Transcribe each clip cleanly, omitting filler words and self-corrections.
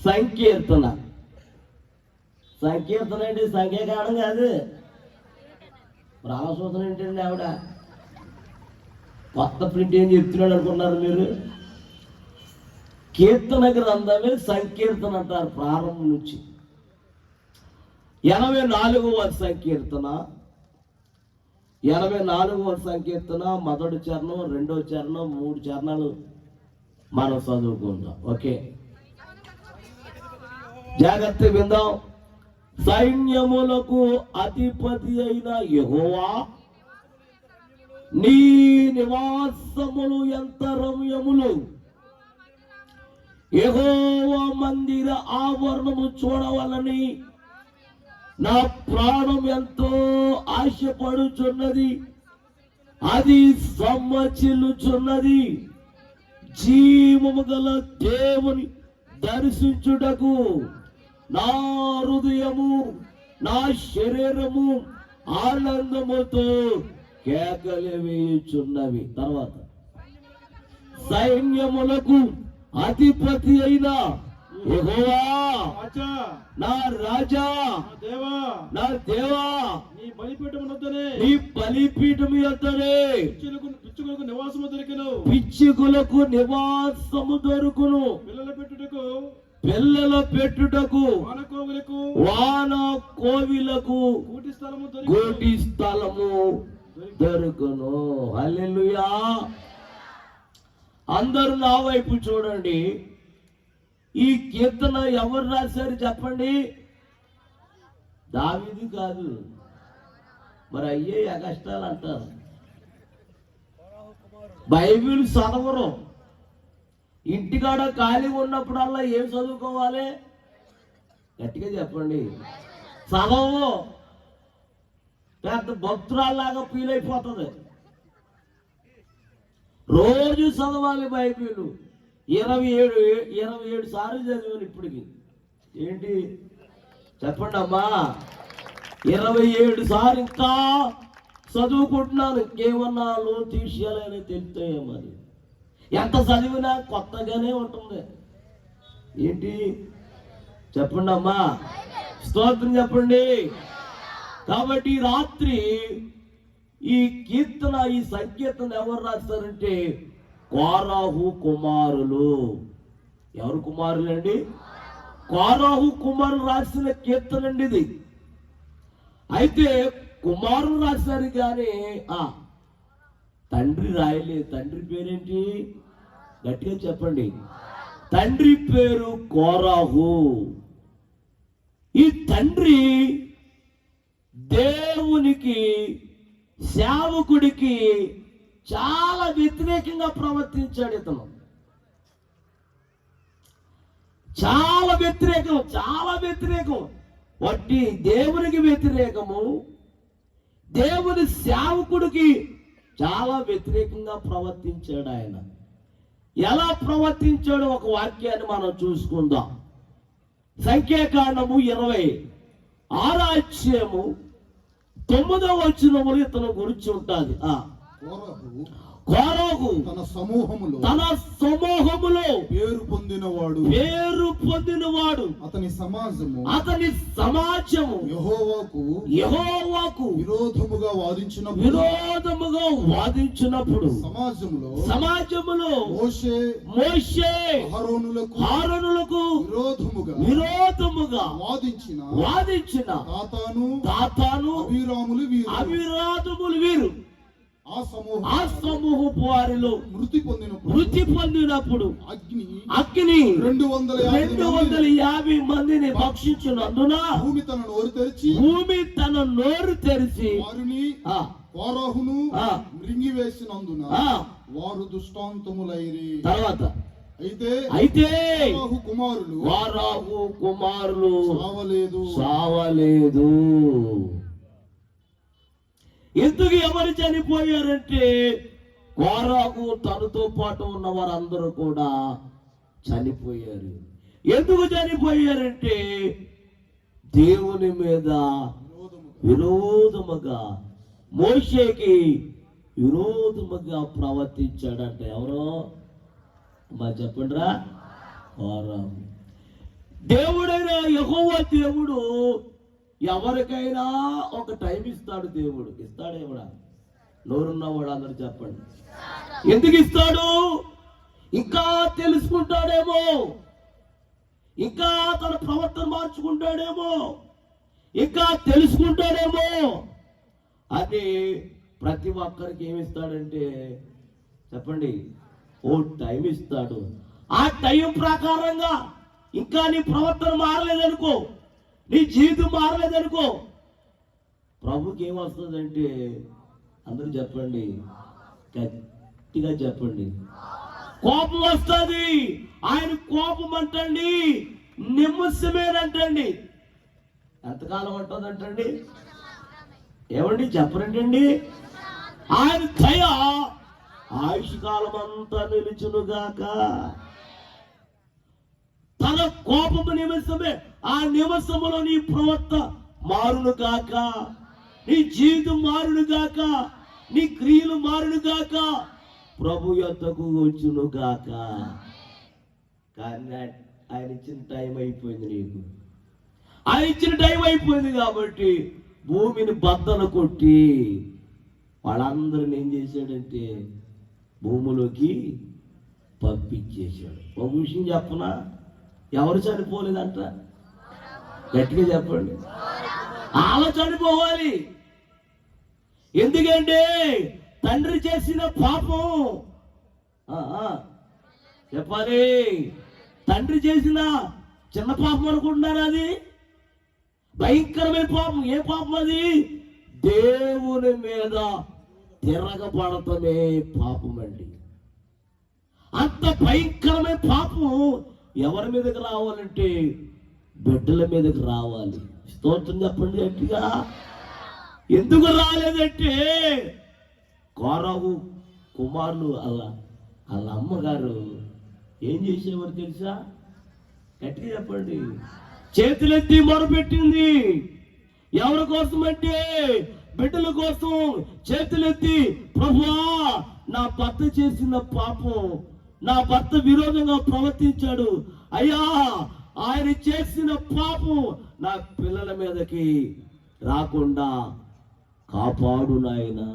సంకీర్తన. సంకీర్తన ఏంటి? సంఖ్యాకాండం కాదు. రామసూత్రం ఏంటండి? ఆవిడ కొత్త ప్రింట్ ఏం చెప్తున్నాడు అనుకున్నారు మీరు? కీర్తన గ్రంథమే సంకీర్తన అంటారు ప్రారంభం నుంచి. 84వ సంకీర్తన, 84వ సంకీర్తన మొదటి చరణం, రెండో చరణం, 3 చరణాలు మనం చదువుకుందాం. ఓకే, జాగ్రత్త విందాం. సైన్యములకు అధిపతి అయిన యెహోవా, నీ నివాసములు ఎంత రమ్యములు. యెహోవా మందిర ఆవరణము చూడవలని నా ప్రాణం ఎంతో ఆశపడుచున్నది. అది సమ్మచిల్లుచున్నది. జీవము గల దేవుని దర్శించుటకు నా హృదయము, నా శరీరము ఆనందముతో కేకలు వేయుచున్నవి. తర్వాత, సైన్యములకు అధిపతి అయిన యెహోవా, నా రాజా, నా దేవా, నీ బలిపీఠము యొద్దనే పిచ్చుకులకు నివాసము దొరికెను. పిచ్చుకులకు నివాసము దొరుకును. పిల్లల పెట్టుటకు వాన కోవిలకు గూటి స్థలము దొరుకును. హల్లెలూయా. అందరూ నా వైపు చూడండి. ఈ కీర్తన ఎవరు రాశారు చెప్పండి? దావీదు కాదు. మరి అయ్యే అగస్టాలు అంటారు. బైబిల్ చదవరు. ఇంటికాడ ఖాళీ ఉన్నప్పుడల్లా ఏం చదువుకోవాలి? గట్టిగా చెప్పండి. చదవవు. పెద్ద భక్తురాల్లాగా ఫీల్ అయిపోతుంది. రోజు చదవాలి బైబిల్. 27 సార్లు చదివాను ఇప్పటికి. ఏంటి చెప్పండి అమ్మా? 27 సార్లు ఇంకా చదువుకుంటున్నాను. ఇంకేమన్నా తీసేయాలని తెలుస్తాయో మరి. ఎంత చదివినా కొత్తగానే ఉంటుంది. ఏంటి చెప్పండి అమ్మా? స్తోత్రం చెప్పండి. కాబట్టి రాత్రి ఈ కీర్తన, ఈ సంకీర్తన ఎవరు రాస్తారంటే కోరాహు కుమారులు. ఎవరు కుమారులు అండి? కోరాహు కుమారులు రాసిన కీర్తన అండి ఇది. అయితే కుమారులు రాశారు కానీ తండ్రి రాయలేదు. తండ్రి పేరేంటి? గట్టిగా చెప్పండి. తండ్రి పేరు కోరాహు. ఈ తండ్రి దేవునికి, సేవకుడికి చాలా వ్యతిరేకంగా ప్రవర్తించాడు. ఇతను చాలా వ్యతిరేకం. వట్టి దేవునికి వ్యతిరేకము, దేవుని సేవకుడికి చాలా వ్యతిరేకంగా ప్రవర్తించాడు ఆయన. ఎలా ప్రవర్తించాడో ఒక వాక్యాన్ని మనం చూసుకుందాం. సంఖ్యాకాండము 26వ అధ్యాయము 9వ వచనములో ఇతను గురించి ఉంటుంది. కోరాహు తన సమూహములో పేరు పొందినవాడు. అతని సమాజము యెహోవాకు విరోధముగా వాదించినప్పుడు సమాజములో మోషే అహరోనులకు విరోధముగా వాదించిన దాతాను అబీరాములు వీరు ఆ సమూహపు వారిలో మృతి పొందినప్పుడు అగ్ని 250 మందిని భక్షించినందున భూమి తన నోరు తెరిచి కోరాహును మృంగివేసినందున వారు దుష్టాంతములైరి. తర్వాత, అయితే కోరాహు కుమారులు సావలేదు. ఎందుకు ఎవరు చనిపోయారంటే కోరాహు తనతో పాటు ఉన్న వారందరూ కూడా చనిపోయారు. ఎందుకు చనిపోయారంటే దేవుని మీద విరోధముగా, మోషేకి విరోధముగా ప్రవర్తించాడంట. ఎవరో మా చెప్పండిరా? కోరాహు. దేవుడైన యెహోవా దేవుడు ఎవరికైనా ఒక టైం ఇస్తాడు. దేవుడు ఇస్తాడేమడా? నోరున్నవాడు అందరు చెప్పండి. ఎందుకు ఇస్తాడు? ఇంకా తెలుసుకుంటాడేమో, ఇంకా తన ప్రవర్తన మార్చుకుంటాడేమో, ఇంకా తెలుసుకుంటాడేమో అని ప్రతి ఒక్కరికి ఏమిస్తాడంటే చెప్పండి, ఓ టైం ఇస్తాడు. ఆ టైం ప్రకారంగా ఇంకా నీ ప్రవర్తన మారలేదనుకో, నీ జీవితం మారలేదనుకో, ప్రభుకి ఏమొస్తుందంటే అందరూ చెప్పండి, గట్టిగా చెప్పండి, కోపం వస్తుంది. ఆయన కోపం అంటండి నిమిషమేనంటండి. ఎంతకాలం ఉంటుందంటండి? ఏమండి చెప్పరంటండి? ఆయన దయ ఆయుష్కాలం అంతా నిలుచునుగాక. తన కోపము నిమిషమే, ఆ నిమిషములో నీ ప్రవర్త మారును గాక, నీ జీవితం మారును గాక, నీ క్రియలు మారును గాక, ప్రభు యొద్దకు వచ్చును గాక. కానీ ఆయన ఇచ్చిన టైం అయిపోయింది. నీకు ఆయన ఇచ్చిన టైం అయిపోయింది కాబట్టి భూమిని బద్దలు కొట్టి వాళ్ళందరిని ఏం చేశాడంటే భూమిలోకి పంపించేశాడు. ఒక విషయం చెప్పనా? ఎవరు చనిపోలేదంట? గట్టిగా చెప్పండి. అలా చనిపోవాలి. ఎందుకంటే తండ్రి చేసిన పాపం చెప్పాలి. తండ్రి చేసిన చిన్న పాపం అనుకుంటున్నారు? అది భయంకరమైన పాపం. ఏ పాపం అది? దేవుని మీద తిరగబడటమే పాపం అండి. అంత భయంకరమైన పాపం ఎవరి మీదకి రావాలంటే బిడ్డల మీదకి రావాలి. స్తోత్రం చెప్పండి గట్టిగా. ఎందుకు రాలేదంటే కోరహు కుమారులు వాళ్ళ అమ్మగారు ఏం చేసేవారు తెలుసా? గట్టిగా చెప్పండి. చేతులెత్తి మొరపెట్టింది. ఎవరి కోసం అంటే బిడ్డల కోసం చేతులెత్తి, ప్రభువా నా భర్త చేసిన పాపం, నా భర్త విరోధంగా ప్రవర్తించాడు అయ్యా, ఆయన చేసిన పాపం నా పిల్లల మీదకి రాకుండా కాపాడు నాయనా.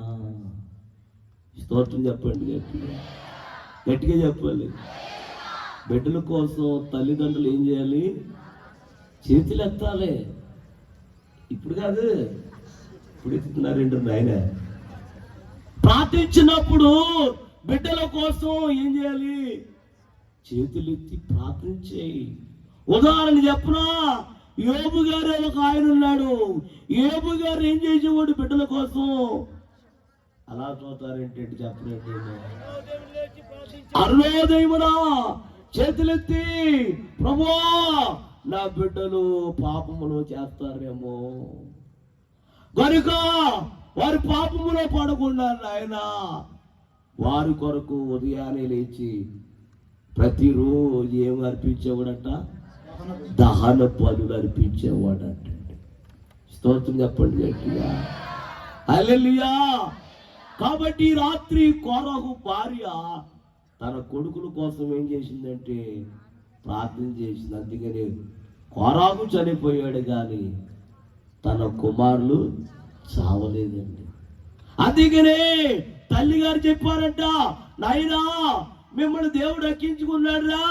స్తోత్రం చెప్పండి గట్టిగా. గట్టిగా చెప్పాలి. బిడ్డల కోసం తల్లిదండ్రులు ఏం చేయాలి? చేతులు ఎత్తాలి. ఇప్పుడు కాదు, ఇప్పుడు ఎత్తుతున్నారు నాయన. ప్రార్థించినప్పుడు బిడ్డల కోసం ఏం చేయాలి? చేతులు ఎత్తి ప్రార్థించేయి. ఉదాహరణ చెప్పనా? యోబు గారు ఒక ఆయన ఉన్నాడు. యోబు గారు ఏం చేసేవాడు బిడ్డల కోసం? అలా చూస్తారేంటి చెప్పలేదు. అరుణోదయమున చేతులెత్తి, ప్రభువా నా బిడ్డలు పాపములు చేస్తారేమో కనుక వారి పాపములో పడకుండా నాయన వారి కొరకు ఉదయాన్నే లేచి ప్రతిరోజు ఏం అర్పించేవాడట? దహన బలులు అర్పించేవాడట. స్తోత్రం చెప్పండి గట్టిగా. హల్లెలూయా. కాబట్టి రాత్రి కోరహు భార్య తన కొడుకుల కోసం ఏం చేసిందంటే ప్రార్థన చేసింది. అందుకని కోరహు చనిపోయాడు కానీ తన కుమారులు చావలేదండి. అందుకనే తల్లి గారు చెప్పారంట, నాయనా మిమ్మల్ని దేవుడు ఎక్కించుకున్నాడురా,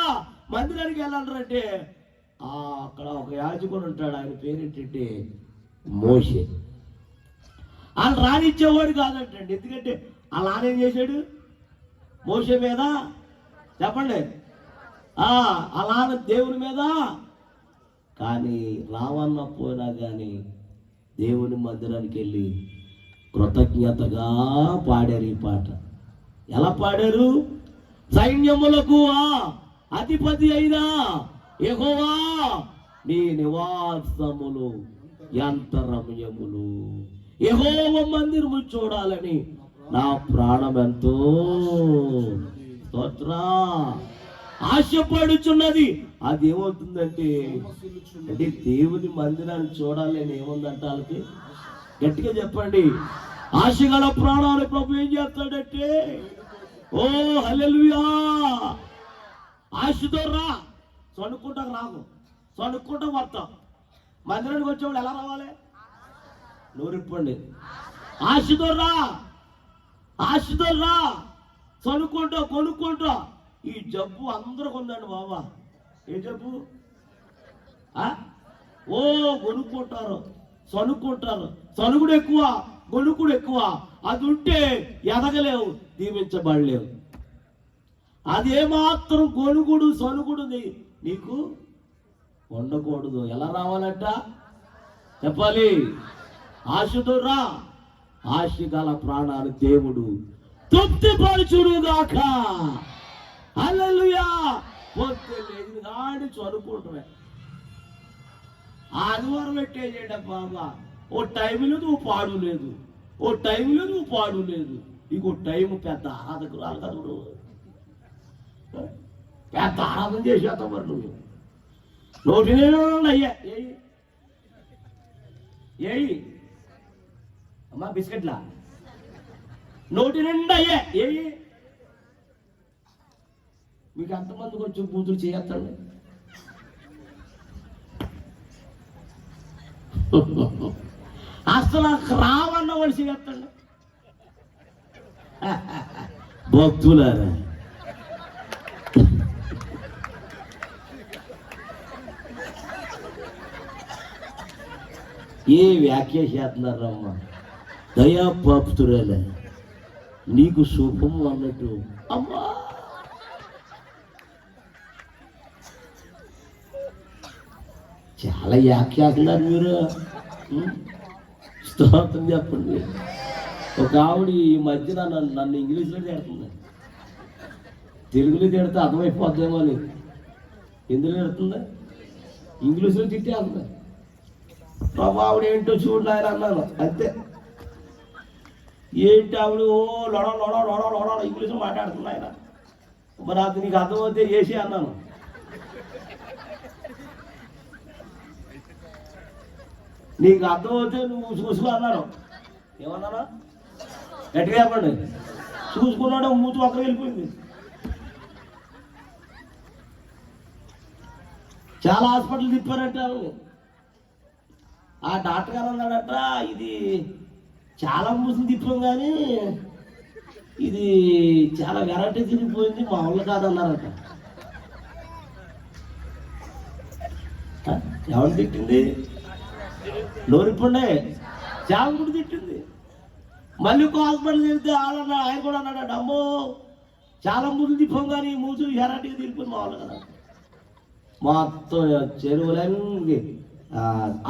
మందిరానికి వెళ్ళాలంటే అక్కడ ఒక యాజకుడు ఉంటాడు, ఆయన పేరేంటంటే మోషే. వాళ్ళు రానిచ్చేవాడు కాదంటండి. ఎందుకంటే వాళ్ళ నాన్న ఏం చేశాడు మోషే మీద? చెప్పండి. అలా దేవుని మీద. కానీ రావన్న పోయినా కానీ దేవుని మందిరానికి వెళ్ళి కృతజ్ఞతగా పాడారు ఈ పాట. ఎలా పాడారు? సైన్యములకు అధిపతి అయినా యెహోవా నీ నివాసములు ఎంత రమ్యములు, యెహోవా మందిరము చూడాలని నా ప్రాణం ఎంతో స్తోత్రా ఆశపడుచున్నది. అది ఏమవుతుందంటే అంటే దేవుని మందిరాన్ని చూడాలని ఏముందంట వాళ్ళకి? గట్టిగా చెప్పండి. ఆశగల ప్రాణాలు ప్రభు ఏం చేస్తాడంటే, ఓ హల్లెలూయా, ఆశతో రా, చనుకుంటా రాకు. సనుక్కుంటూ వస్తాం. మందిరానికి వచ్చేవాళ్ళు ఎలా రావాలి? నోరిప్పండి, ఆశతో రా, చనుక్కుంటా కొనుక్కుంటా. ఈ జబ్బు అందరికి ఉందండి బాబా. ఏ జబ్బు? ఓ కొనుక్కుంటారు, చనుక్కుంటారు. చనుకుడు ఎక్కువ, గొనుకుడు ఎక్కువ. అది ఉంటే ఎదగలేవు, దీవించబడలేవు. అదేమాత్రం గొనుగుడు సనుగుడు నీకు ఉండకూడదు. ఎలా రావాలంట చెప్పాలి? ఆశతో రా, ఆశ గల ప్రాణాలు దేవుడు తృప్తిపరచుడుగాక. హల్లెలూయా. పొద్దు లేదు గాడి చదువుకుంటున్నా. ఆదివారం పెట్టేసేట బాబా. ఓ టైం లేదు, ఓ పాడు లేదు. ఓ టైం లేదు, ఓ పాడు లేదు. ఇంకో టైం పెద్ద ఆరాధకురాలు కదుడు, పెద్ద ఆరాధన చేసేస్తాం. మరి నువ్వు నోటి అయ్యా ఏయి అమ్మా బిస్కెట్లా నోటి నిండా అయ్యా ఏయి. మీకు ఎంతమందికి వచ్చి పూజలు చేస్తాండి? అసలు రావన్న వాళ్ళు చేస్తాండి. భక్తులారా, ఏ వ్యాఖ్య చేస్తున్నారమ్మా? దయాపాపుతురాలే, నీకు శుభం అన్నట్టు. అమ్మా చాలా వ్యాఖ్యాతున్నారు మీరు. స్తోత్రం చెప్పండి. ఒక ఆవిడ ఈ మధ్య నన్ను ఇంగ్లీష్లో తిడుతుంది. తెలుగులో తిడితే అర్థమైపోద్దేమో అని ఎందులో తిడుతుంది, ఇంగ్లీష్లో తిట్టే అంది. ప్రభా ఆవిడ ఏంటో చూడు ఆయన అన్నాను. అంతే. ఏంటి ఆవిడ ఓ లొడ లొడ లొడ లొడ ఇంగ్లీష్లో మాట్లాడుతుంది ఆయన. మరి అది నీకు అర్థమవుతే చేసి అన్నాను. నీకు అర్థమవుతే నువ్వు చూసుకో అన్నాను. ఏమన్నాను? గట్టిగా చెప్పండి. చూసుకున్నాడు, మూతి ఒక్క వెళ్ళిపోయింది. చాలా హాస్పిటల్ తిప్పారంట. ఆ డాక్టర్ గారు అన్నాడట, ఇది చాలా మూసులు తిప్పాం కానీ ఇది చాలా వెరైటీ తిరిగిపోయింది, మా వాళ్ళు కాదన్నారట. ఎవరు తిట్టింది? నోరిప్పుండే చాలా కూడా తిట్టింది. మళ్ళీ ఒక హాస్పిటల్ తిరిగితే ఆయన కూడా అన్నాడు, అమ్మో చాలా మూసులు తిప్పాం కానీ మూసులు వెరైటీగా తిరిగిపోయింది మా వాళ్ళు కదా. మొత్తం చెరువులన్నీ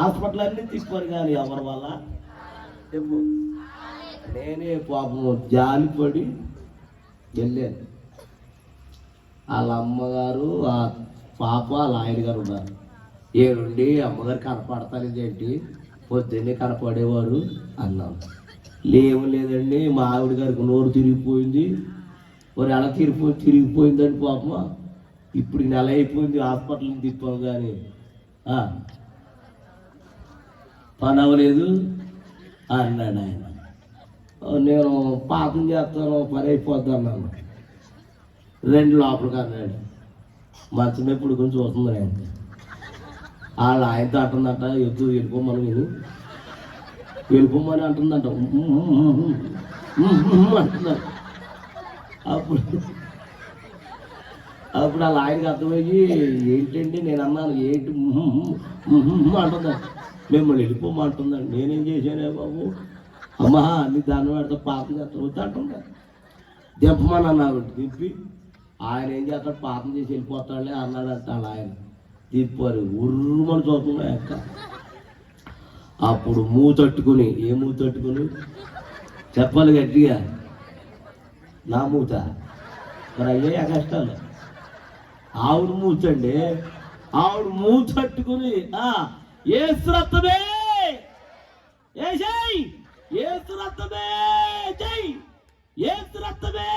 హాస్పిటల్ అన్నీ తిప్పారు కానీ ఎవరి వల్ల చెప్పు. నేనే పాపం జాలిపడి వెళ్ళాను. వాళ్ళ అమ్మగారు, ఆ పాప, వాళ్ళ ఆయన గారు ఉన్నారు. ఏడుండి అమ్మగారు కనపడతానేది ఏంటి, పొద్దున్నే కనపడేవారు అన్నాను. లేవు లేదండి, మా ఆవిడ గారికి నోరు తిరిగిపోయింది. మరి ఎలా తిరిగిపోయిందండి పాప. ఇప్పుడు నెల అయిపోయింది, హాస్పిటల్ని తిప్పాము కానీ పని అవ్వలేదు అన్నాడు ఆయన. నేను పాపం చేస్తాను, పని అయిపోద్ది అన్నాను. రెండు లోపలికి అన్నాడు. మంచం ఎప్పుడు కొంచెం చూస్తుంది ఆయన. వాళ్ళు ఆయనతో అంటుందంట, ఎప్పుడు వెళ్ళిపోమని వెళ్ళిపోమని అంటుందంట, అంటున్నాడు. అప్పుడు వాళ్ళ ఆయనకి అర్థమయ్యి, ఏంటండి నేను అన్నాను, ఏంటి అంటుందా, మిమ్మల్ని వెళ్ళిపోమంటుందండి. నేనేం చేశానే బాబు, అమ్మా నీ దాన్ని పెడితే పాపం చేస్తాను వద్దు అంటుందా. దింపమని అన్నారు. దింపి ఆయన ఏం చేస్తాడు, పాపం చేసి వెళ్ళిపోతాడులే అన్నాడంట. వాళ్ళ ఆయన దింపారు. ఉర్రుమని చూస్తున్నా అక్క. అప్పుడు మూతట్టుకుని, ఏ మూతట్టుకుని చెప్పాలి గట్టిగా, నా మూత. మరి అయ్యే కష్టాలు. ఆవిడ మూతండి, ఆవిడ మూతట్టుకుని ఏసు రక్తమే జై, ఏసు రక్తమే జై, ఏసు రక్తమే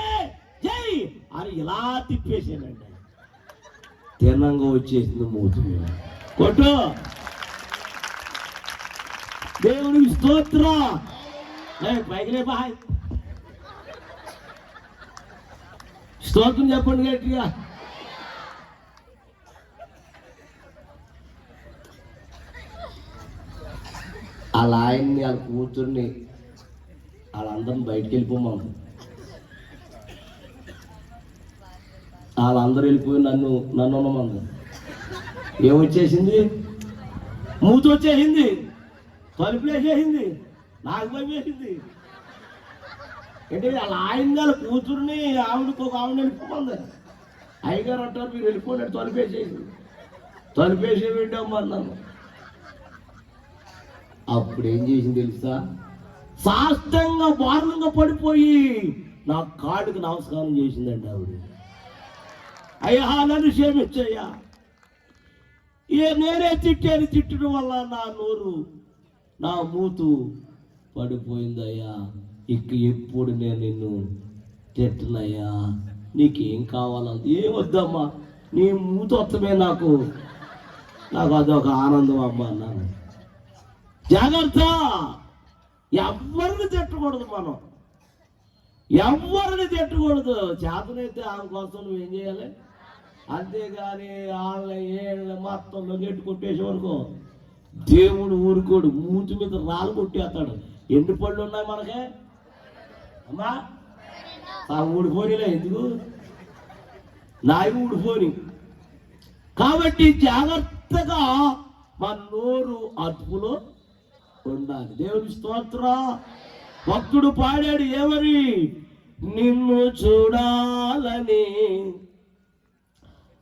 జై అని ఇలా తిప్పేసానండి. తిన్నంగా వచ్చేసింది మూతి మీద. కొట్టు దేవునికి స్తోత్రం. పైకిలే బాయ్, స్తోత్రం చెప్పండి గట్టిగా. వాళ్ళ ఆయన్ని వాళ్ళ కూతుర్ని వాళ్ళందరిని బయటికి వెళ్ళిపోమంది. వాళ్ళందరూ వెళ్ళిపోయి నన్ను ఉన్నమంది. ఏమొచ్చేసింది? మూతి వచ్చేసింది, తలుపులు వేసేసింది, నాకు భయం వేసింది. అంటే వాళ్ళ ఆయన వాళ్ళ కూతుర్ని ఆవిడకి ఒక ఆవిడ వెళ్ళిపోమంది. అయ్యగారు అంటారు మీరు వెళ్ళిపోయినట్టు తలుపేసి పెట్టామన్నాను. అప్పుడు ఏం చేసింది తెలుసా? సాష్టంగా బారులంగా పడిపోయి నా కాళ్ళకి నమస్కారం చేసిందండి ఆవిడ. అయ్యా నన్ను క్షమించయ్యా, నేనే తిట్టడం వల్ల నా నోరు నా మూతు పడిపోయిందయ్యా. ఎప్పుడు నేను నిన్ను తిట్టనయ్యా, నీకేం కావాలంటే ఏం వద్దమ్మా, నీ మూత వత్తమే నాకు అదొక ఆనందం అమ్మా అన్నాను. జాగ్రత్త, ఎవరిని తిట్టకూడదు, మనం ఎవరిని తిట్టకూడదు. చేతనైతే ఆమె కోసం నువ్వేం చేయాలి, అంతేగాని వాళ్ళ మొత్తంలో నెట్టు కొట్టేసేవనుకో దేవుడు ఊరుకోడు, మూతి మీద రాళ్ళు కొట్టేస్తాడు. ఎండు పళ్ళు ఉన్నాయి మనకే అమ్మా, ఊడిపోనిలే, ఎందుకు నాయి ఊడిపోని. కాబట్టి జాగ్రత్తగా మన నోరు అదుపులో ఉండాలి. దేవుని స్తోత్రం. భక్తుడు పాడాడు ఏమని? నిన్ను చూడాలని.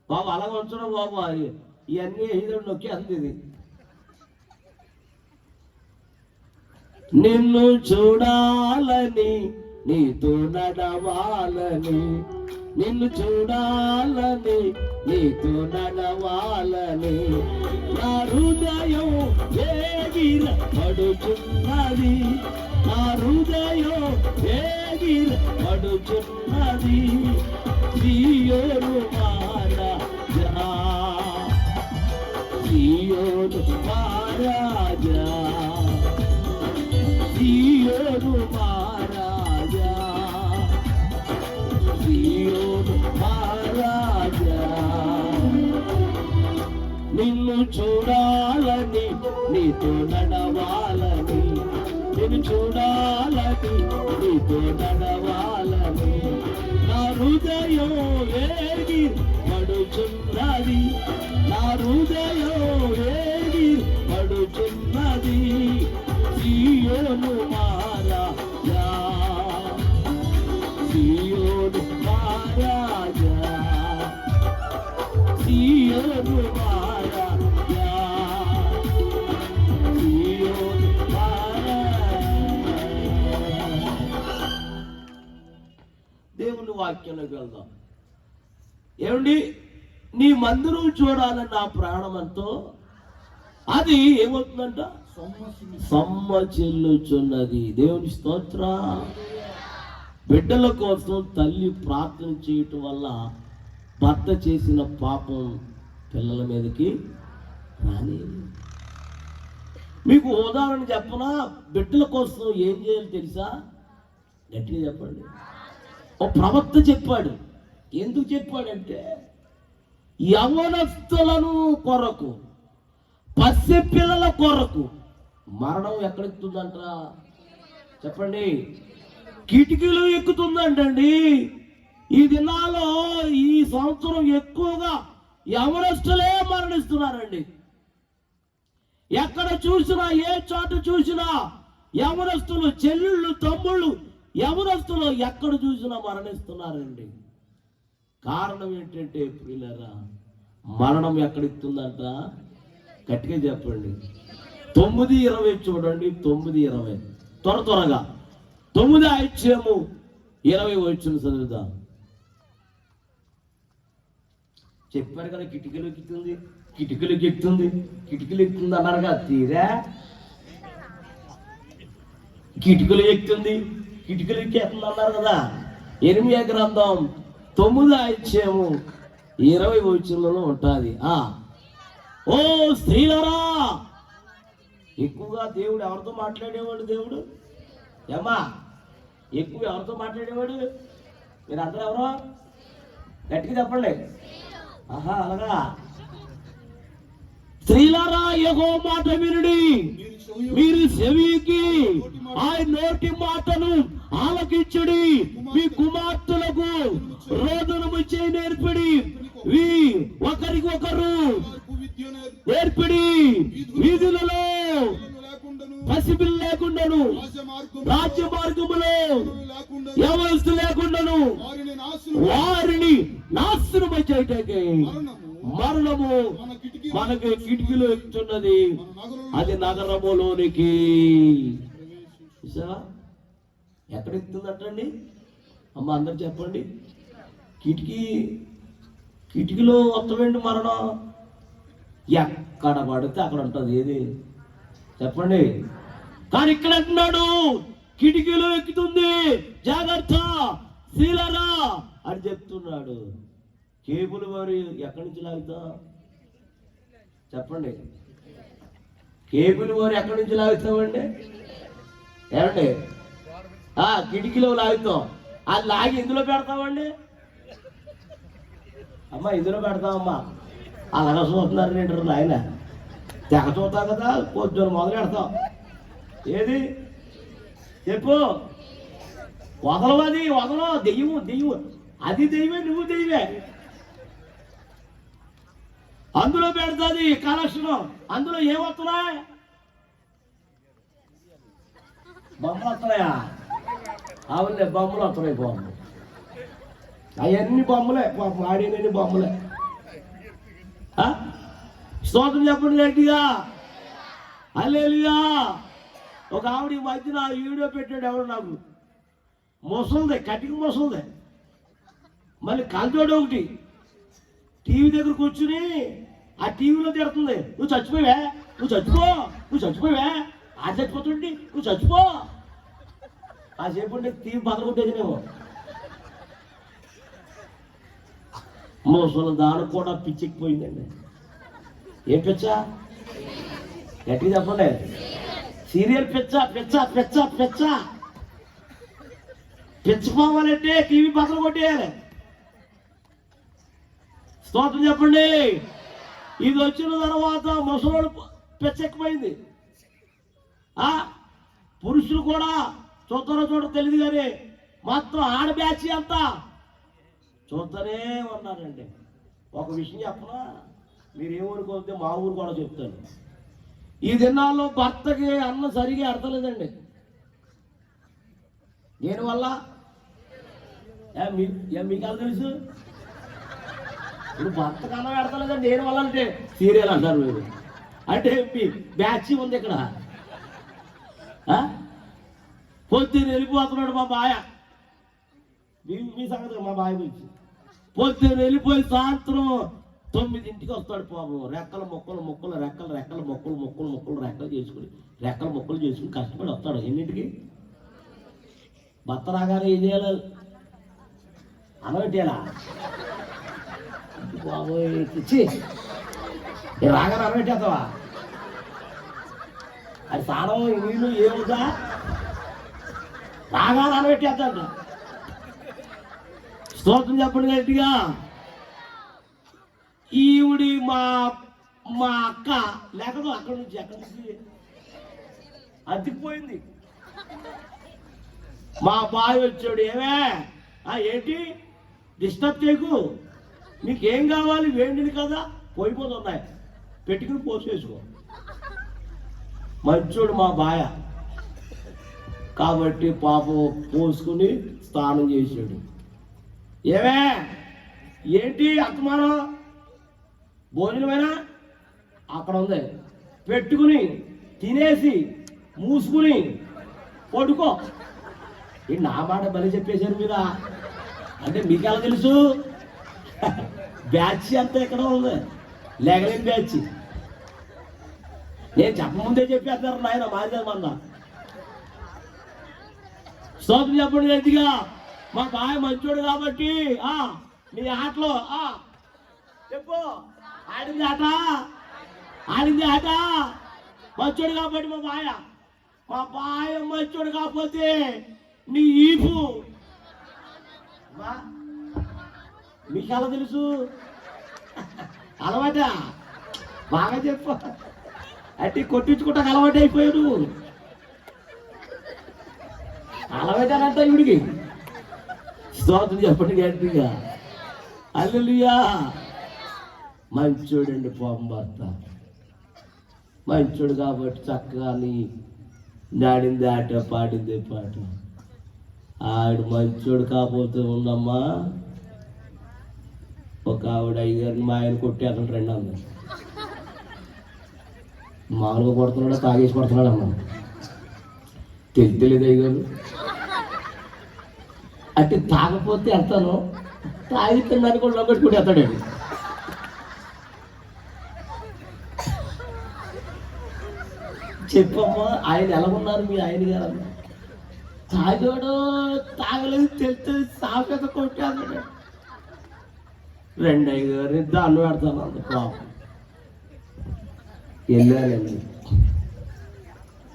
బాబు అలా ఉంచడం బాబు, ఇవన్నీ ఏదో నొక్కి అందిది. నిన్ను చూడాలని, నీతో నడవాలని, నిన్ను చూడాలని, నీతో నడవాలని, నా హృదయం వేగిర పడుచున్నది, నా హృదయం వేగిర పడుచున్నది. సియోను మహారాజా, సియోను మహారాజా, సియోను మహారాజా, సియోను మహారాజా. నిన్ను చూడాలని, నీతో నడవాలని, నిన్ను చూడాలని, నీతో నడవాలని, నా హృదయం వేగి పడుచున్నది, నా హృదయం వేగి పడుచున్నది. సియోను మహారాజా, సియోను మహారాజా, సియోను మహారాజా, సియోను మహారాజా. దేవుని వాక్యంలోకి వెళ్దాం. ఏమండి, నీ మందిరం చూడాలని నా ప్రాణం ఎంతో, అది ఏమవుతుందంట? సమ్మచిల్లుచున్నది. దేవుని స్తోత్ర. బిడ్డల కోసం తల్లి ప్రార్థన చేయటం వల్ల భర్త చేసిన పాపం పిల్లల మీదకి రాని. మీకు ఉదాహరణ చెప్పనా? బిడ్డల కోసం ఏం చేయాలి తెలుసా? గట్టిగా చెప్పండి. ఓ ప్రవక్త చెప్పాడు. ఎందుకు చెప్పాడంటే, యవ్వనస్తులను కొరకు, పసి పిల్లల కొరకు మరణం ఎక్కడెక్కుతుందంట చెప్పండి? కిటికీలు ఎక్కుతుందంటండి. ఈ దినాల్లో ఈ సంవత్సరం ఎక్కువగా యవనస్తులే మరణిస్తున్నారండి. ఎక్కడ చూసినా, ఏ చోట చూసినా యవనస్తులు, చెల్లెళ్ళు, తమ్ముళ్ళు, యవనస్తులు ఎక్కడ చూసినా మరణిస్తున్నారండి. కారణం ఏంటంటే ప్రియులారా, మరణం ఎక్కడెక్కుతుందంట? గట్టిగా చెప్పండి. 9:20 చూడండి. 9:20 త్వరగా 9:20 చదువుదాం. చెప్పారు కదా, కిటికీలు ఎక్కుతుంది, కిటికీలు ఎక్కుతుంది, కిటికీలు ఎక్కుతుంది అన్నారు కదా. తీరా కిటికీలు ఎక్కుతుంది, కిటికీలు ఎక్కేస్తుంది అన్నారు కదా. ఇర్మియా గ్రంథం 9:20 ఉంటుంది. ఓ స్త్రీలరా, ఎక్కువగా దేవుడు ఎవరితో మాట్లాడేవాడు? దేవుడు ఏమా ఎక్కువ ఎవరితో మాట్లాడేవాడు? మీరు అందరూ ఎవరో గట్టిగా చెప్పండి. అలాగా. స్త్రీలారా, యెహోవా మాట వినుడి, మీరు చెవికి ఆయన నోటి మాటను ఆలకించుడి, మీ కుమార్తెలకు రోదనము చేయి నేర్పిడి, ఒకరికి ఒకరు నేర్పిడి, వీధులలో పసిపిల్లు లేకుండాను, రాజ్య మార్గములో యవనస్తు లేకుండాను వారిని నాశనమై చేయటానికి మరణము మనకి కిటికీలో ఎక్కుతున్నది, అది నగరములోనికి. ఎక్కడ ఎక్కుతుందటండి అమ్మ? అందరు చెప్పండి. కిటికీలో వస్తామండి మరణం. ఎక్కడ పడితే అక్కడ ఉంటుంది. ఏది చెప్పండి? కానీ ఇక్కడ అంటున్నాడు కిటికీలో ఎక్కుతుంది, జాగ్రత్త శీలరా అని చెప్తున్నాడు. కేబుల్ వారి ఎక్కడి నుంచి లాగుతా చెప్పండి? కేబుల్ వారు ఎక్కడి నుంచి లాగుతామండి? ఏమండి? కిటికీలో లాగుతాం. అది లాగి ఇందులో పెడతామండి. అమ్మా ఇందులో పెడతామమ్మా. అలాగా చూస్తున్నారు ఏంటారు నాయన? తెగ చూస్తాం కదా, పొద్దున మొదలు పెడతాం. ఏది చెప్పు? వదలవది వదలో. దెయ్యము అది దెయ్యమే, నువ్వు దెయ్యమే. అందులో పెడుతుంది కలెక్షన్. అందులో ఏమొస్తున్నాయి? బొమ్మలు వస్తున్నాయా? అవునులే, బొమ్మలు వస్తున్నాయి. బొమ్మలు అవన్నీ బొమ్మలే, ఆడినన్ని బొమ్మలే. స్తోత్రం చెప్పండి గట్టిగా, హల్లెలూయా. ఒక ఆవిడ మధ్యన వీడియో పెట్టాడు ఎవరు నాకు, ముసలిదే, కటిక ముసలిదే, మళ్ళీ కలతోడు ఒకటి టీవీ దగ్గర కూర్చుని ఆ టీవీలో తిడుతుంది, నువ్వు చచ్చిపోయావే, నువ్వు చచ్చిపోయావే, ఆ చచ్చిపోతుండి నువ్వు చచ్చిపో. ఆ చెప్పండి టీవీ బతకొట్టేదినేమో. ముసలి దానికి కూడా పిచ్చెక్కిపోయిందండి. ఏం పిచ్చా? గట్టిగా చెప్పండి. సీరియల్ పిచ్చిపోవాలంటే టీవీ బతలు కొట్టేయాలి. స్తోత్రం చెప్పండి. ఇది వచ్చిన తర్వాత ముసలోడు పిచ్చెక్కిపోయింది. పురుషులు కూడా చూడటం తెలియదు కానీ మొత్తం ఆడ బ్యాచ్ అంతా చూస్తూనే ఉన్నారండి. ఒక విషయం చెప్పనా, మీరేమనుకోతే మా ఊరు కూడా చెప్తాను. ఈ దినాల్లో భర్తకి అన్నం సరిగా అర్థలేదండి. దేనివల్ల? మీకు అలా తెలుసు? ఇప్పుడు భర్తకు అన్నం పెడతలేదండి దేనివల్ల అంటే సీరియల్ అంటారు మీరు. అంటే మీ బ్యాచ్ ఉంది ఇక్కడ. పొద్దున్న వెళ్ళిపోతున్నాడు మా బాయ. మీ సంగతి మా బాయ గురించి. పొద్దున్న వెళ్ళిపోయి సాయంత్రం 9ంటికి వస్తాడు పాపం. రెక్కలు మొక్కలు చేసుకుని కష్టపడి వస్తాడు. ఎన్నింటికి? భర్త రాగానే ఏం చేయాలి? అనబెట్టేలా బాబోయ్ ఇచ్చి రాగానే అనబెట్టేస్తావా? అది సారం నీళ్ళు ఏముందా? రాగానే అనబెట్టేస్తాడ. స్తోత్రం చెప్పండి గట్టిగా. ఈవిడి మా అక్క లేకపోతే అక్కడి నుంచి అతికిపోయింది. మా బాయ్ వచ్చాడు. ఏమే ఏంటి డిస్టర్బ్ చేయకు, నీకేం కావాలి? వేండిది కదా, పోయిపోతున్నాయి, పెట్టుకుని పోసేసుకో. మంచోడు మా బాయ కాబట్టి పాపం పోసుకుని స్నానం చేసాడు. ఏమే ఏంటి అత్తమానం? భోజనమైనా అక్కడ ఉంది, పెట్టుకుని తినేసి మూసుకుని పడుకో. ఈ నా మాట బలి చెప్పేశారు మీరు. అంటే మీకు ఎలా తెలుసు? బ్యాచ్ అంతా ఎక్కడ ఉంది, లేగలేని బ్యాచ్. నేను చెప్పముందే చెప్పేస్తారు నాయన మాదేమన్నా. స్తోత్రం చెప్పండి గట్టిగా. మా బాయ్ మంచోడు కాబట్టి నీ ఆటలో చెప్పు. ఆడింది ఆట మంచోడు కాబట్టి మా బాయ మంచోడు కాకపోతే నీ ఈపు. మీకు ఎలా తెలుసు? అలవాట బాగా చెప్పు. అంటే కొట్టించుకుంటా అలవాటు అయిపోయాడు. అలవాటేనంట ఇవిడికి. స్తోత్రం చెప్పండి గట్టిగా. హల్లెలూయా. మంచోడండి పాపం భర్త, మంచోడు కాబట్టి చక్కగా నాడింది ఆట, పాడింది పాట. ఆవిడ మంచోడు కాకపోతే ఉందమ్మా, ఒక ఆవిడ అయ్యగారిని మా ఆయన కొట్టి అక్కడ రండి అన్నారు. మామూలుగా కొడుతున్నాడా తాగేసి కొడుతున్నాడు అన్నా. తెలియదు అయ్యగారు అంటే తాగపోతే వెళ్తాను, తాగితే దాన్ని కూడా లోపెట్టుకుని వెళ్తాడండి. చెప్పమ్మా ఆయన ఎలా ఉన్నారు మీ ఆయన గారు అన్న. తాగాడు తాగలేదు తెలుస్తుంది, సాఫీత కొట్టాడు. రెండు అయ్యగారు దాన్ని పెడతాను అంత పాపం. వెళ్ళానండి,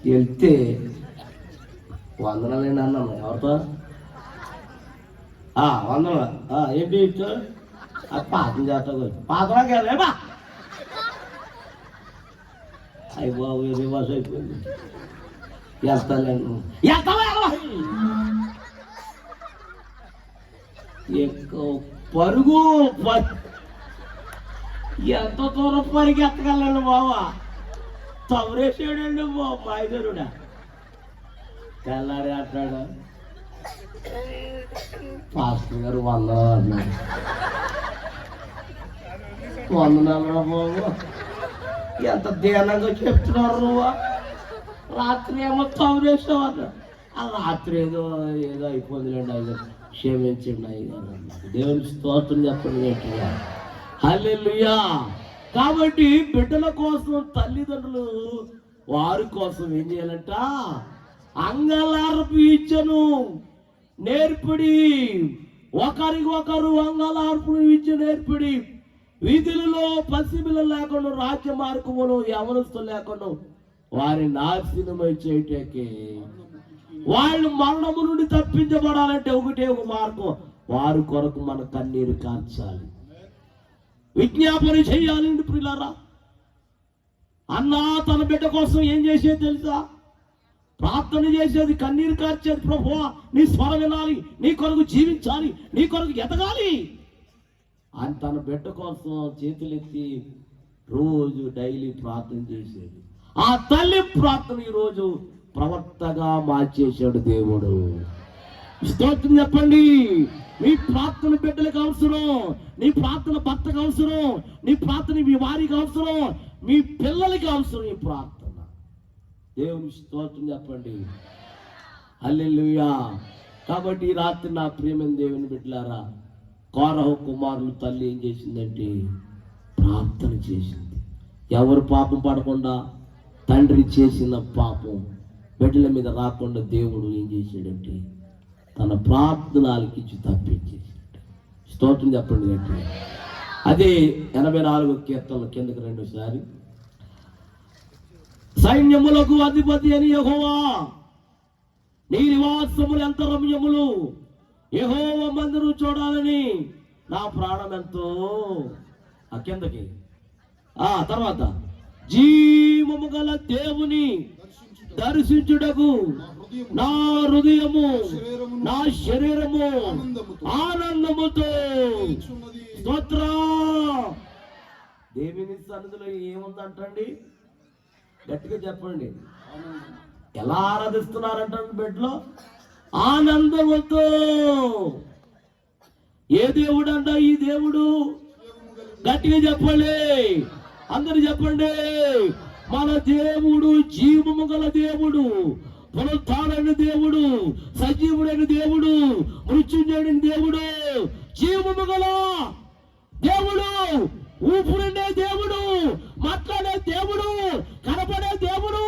వెళ్తే వందనాలండి అన్నాను. ఎవరితో? వందన ఏంటి ఇచ్చు అది పాతం చేస్తా పాతలోకి వెళ్ళేబా. అయ్యి బాబు రివర్స్ అయిపోయింది. వెళ్తానండి, పరుగు ఎంత దూరం పరిగెత్తగలండి బాబా. తవరేసాడండి బాబు మాయదరుడా. తెల్లారి అంటాడు, పాస్టర్ గారు వందనాలు అన్నాడు. వందనాలు బాబు, ఎంత దీనంగా చెప్తున్నారు నువ్వు. రాత్రి ఏమో తవరేసావు అన్నాడు. ఆ రాత్రి ఏదో ఏదో అయిపోయిందిలేండి అయ్యారు, క్షమించండి అయ్యారు. దేవుని స్తోత్రం చెప్పండి గట్టిగా. హల్లెలూయా. కాబట్టి బిడ్డల కోసం తల్లిదండ్రులు వారి కోసం ఏం చేయాలంట? అంగలార్పు ఇచ్చను నేర్పిడి. ఒకరికొకరు అంగలార్పును ఇచ్చి నేర్పిడి. వీధులలో పసిపిల్లలు లేకుండా, రాజ్య మార్గములు యవనస్తులు లేకుండా వారి నాశనమై చేయటానికి, వాళ్ళు మరణము నుండి తప్పించబడాలంటే ఒకటే ఒక మార్గం, వారి కొరకు మన కన్నీరు కార్చాలి, విజ్ఞాపన చేయాలండి. ప్రియులారా, అన్న తన బిడ్డ కోసం ఏం చేసేది తెలుసా? ప్రార్థన చేసేది, కన్నీరు కార్చేది. ప్రభువా నీ స్వరం వినాలి, నీ కొరకు జీవించాలి, నీ కొరకు ఎదగాలి అని తన బిడ్డ కోసం చేతులెత్తి రోజు డైలీ ప్రార్థన చేసేది. ఆ తల్లి ప్రార్థన ఈరోజు ప్రవక్తగా మార్చేశాడు దేవుడు. స్తోత్రం చెప్పండి. మీ ప్రార్థన బిడ్డలకు అవసరం, నీ ప్రార్థన భర్తకు అవసరం, నీ ప్రార్థన మీ వారికి అవసరం, మీ పిల్లలకి అవసరం ఈ ప్రార్థన. దేవుని స్తోత్రం చెప్పండి. హల్లెలూయా. కాబట్టి ఈ రాత్రి నా ప్రియమైన దేవుని బిడ్డలారా, కోరహు కుమారులు తల్లి ఏం చేసిందంటే ప్రార్థన చేసింది. ఎవరు పాపం పడకుండా, తండ్రి చేసిన పాపం బిడ్డల మీద రాకుండా దేవుడు ఏం చేశాడంటే తన ప్రార్థన ఆలకించి తప్పించేసాడు. స్తోత్రం చెప్పండి గట్టిగా. అదే 84వ కీర్తన కిందకి రెండోసారి. సైన్యములకు అధిపతి అని యెహోవా, నీ నివాసములు ఎంత రమ్యములు, యెహోవా మందిరం చూడాలని నా ప్రాణం ఎంతో. ఆ కిందకి తర్వాత జీవము గల దేవుని దర్శించుటకు నా హృదయము నా శరీరము ఆనందముతో స్తోత్ర. దేవుని సన్నిధిలో ఏముందంటండి? గట్టిగా చెప్పండి. ఎలా ఆరాధిస్తున్నారంటండి బిడ్డలో? ఆనందముతో. ఏ దేవుడు అంట ఈ దేవుడు? గట్టిగా చెప్పండి, అందరు చెప్పండి. మన దేవుడు జీవము గల దేవుడు, పునరుత్థానమైన దేవుడు, సజీవుడైన దేవుడు, మృత్యుంజయుడైన దేవుడు, జీవము గల దేవుడు, ఊపిరుండే దేవుడు, మాట్లాడే దేవుడు, కనపడే దేవుడు,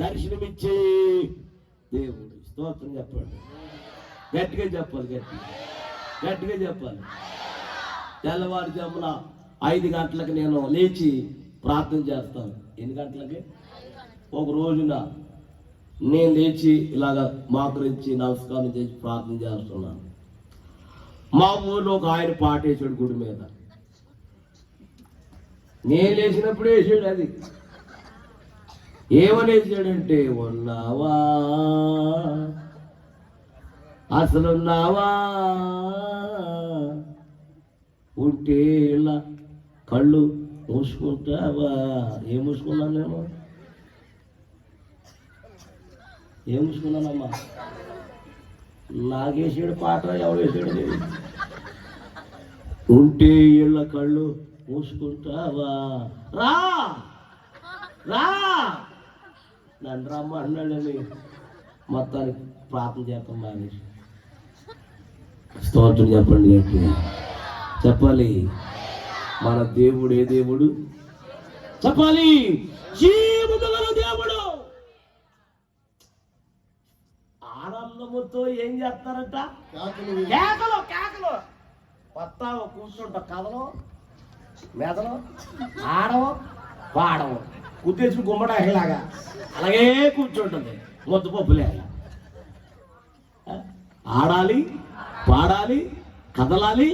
దర్శనమిచ్చే దేవుడు. స్తోత్రం చెప్పండి. గట్టిగా చెప్పాలి, గట్టిగా చెప్పాలి. తెల్లవారుజామున 5 గంటలకు నేను లేచి ప్రార్థన చేస్తాను. ఎన్ని గంటలకి? ఒక రోజున నేను లేచి ఇలాగ మాకరించి నమస్కారం చేసి ప్రార్థన చేస్తున్నాను. మా ఊర్లో ఒక ఆయన పాట వేసాడు గుడి మీద. నేను లేచినప్పుడు వేసాడు అది. ఏమనేసాడంటే, ఉన్నావా అసలున్నావా, ఉంటే ఇలా కళ్ళు మూసుకుంటావా. ఏం మూసుకున్నానేమో, ఏం మూసుకున్నానమ్మా, నాగేసాడు పాట, ఎవరు వేసాడు. ఉంటే ఇళ్ళ కళ్ళు మూసుకుంటావా, రా రా నన్ను రమ్మ అన్నాడని మొత్తానికి ప్రార్థన చేస్తాం మానేసి. స్తోత్రం చెప్పండి గట్టిగా చెప్పాలి. మన దేవుడు ఏ దేవుడు చెప్పాలి, జీవము గల దేవుడు. ఆనందముతో ఏం చేస్తారట, కేకలు కేకలు వస్తావు, కూర్చుంటావు, కథలు మెదలు ఆడవు పాడవు, కుద్దేసి గుమ్మడాలాగా అలాగే కూర్చుంటుంది ముద్దపప్పులేగా. ఆడాలి, పాడాలి, కదలాలి,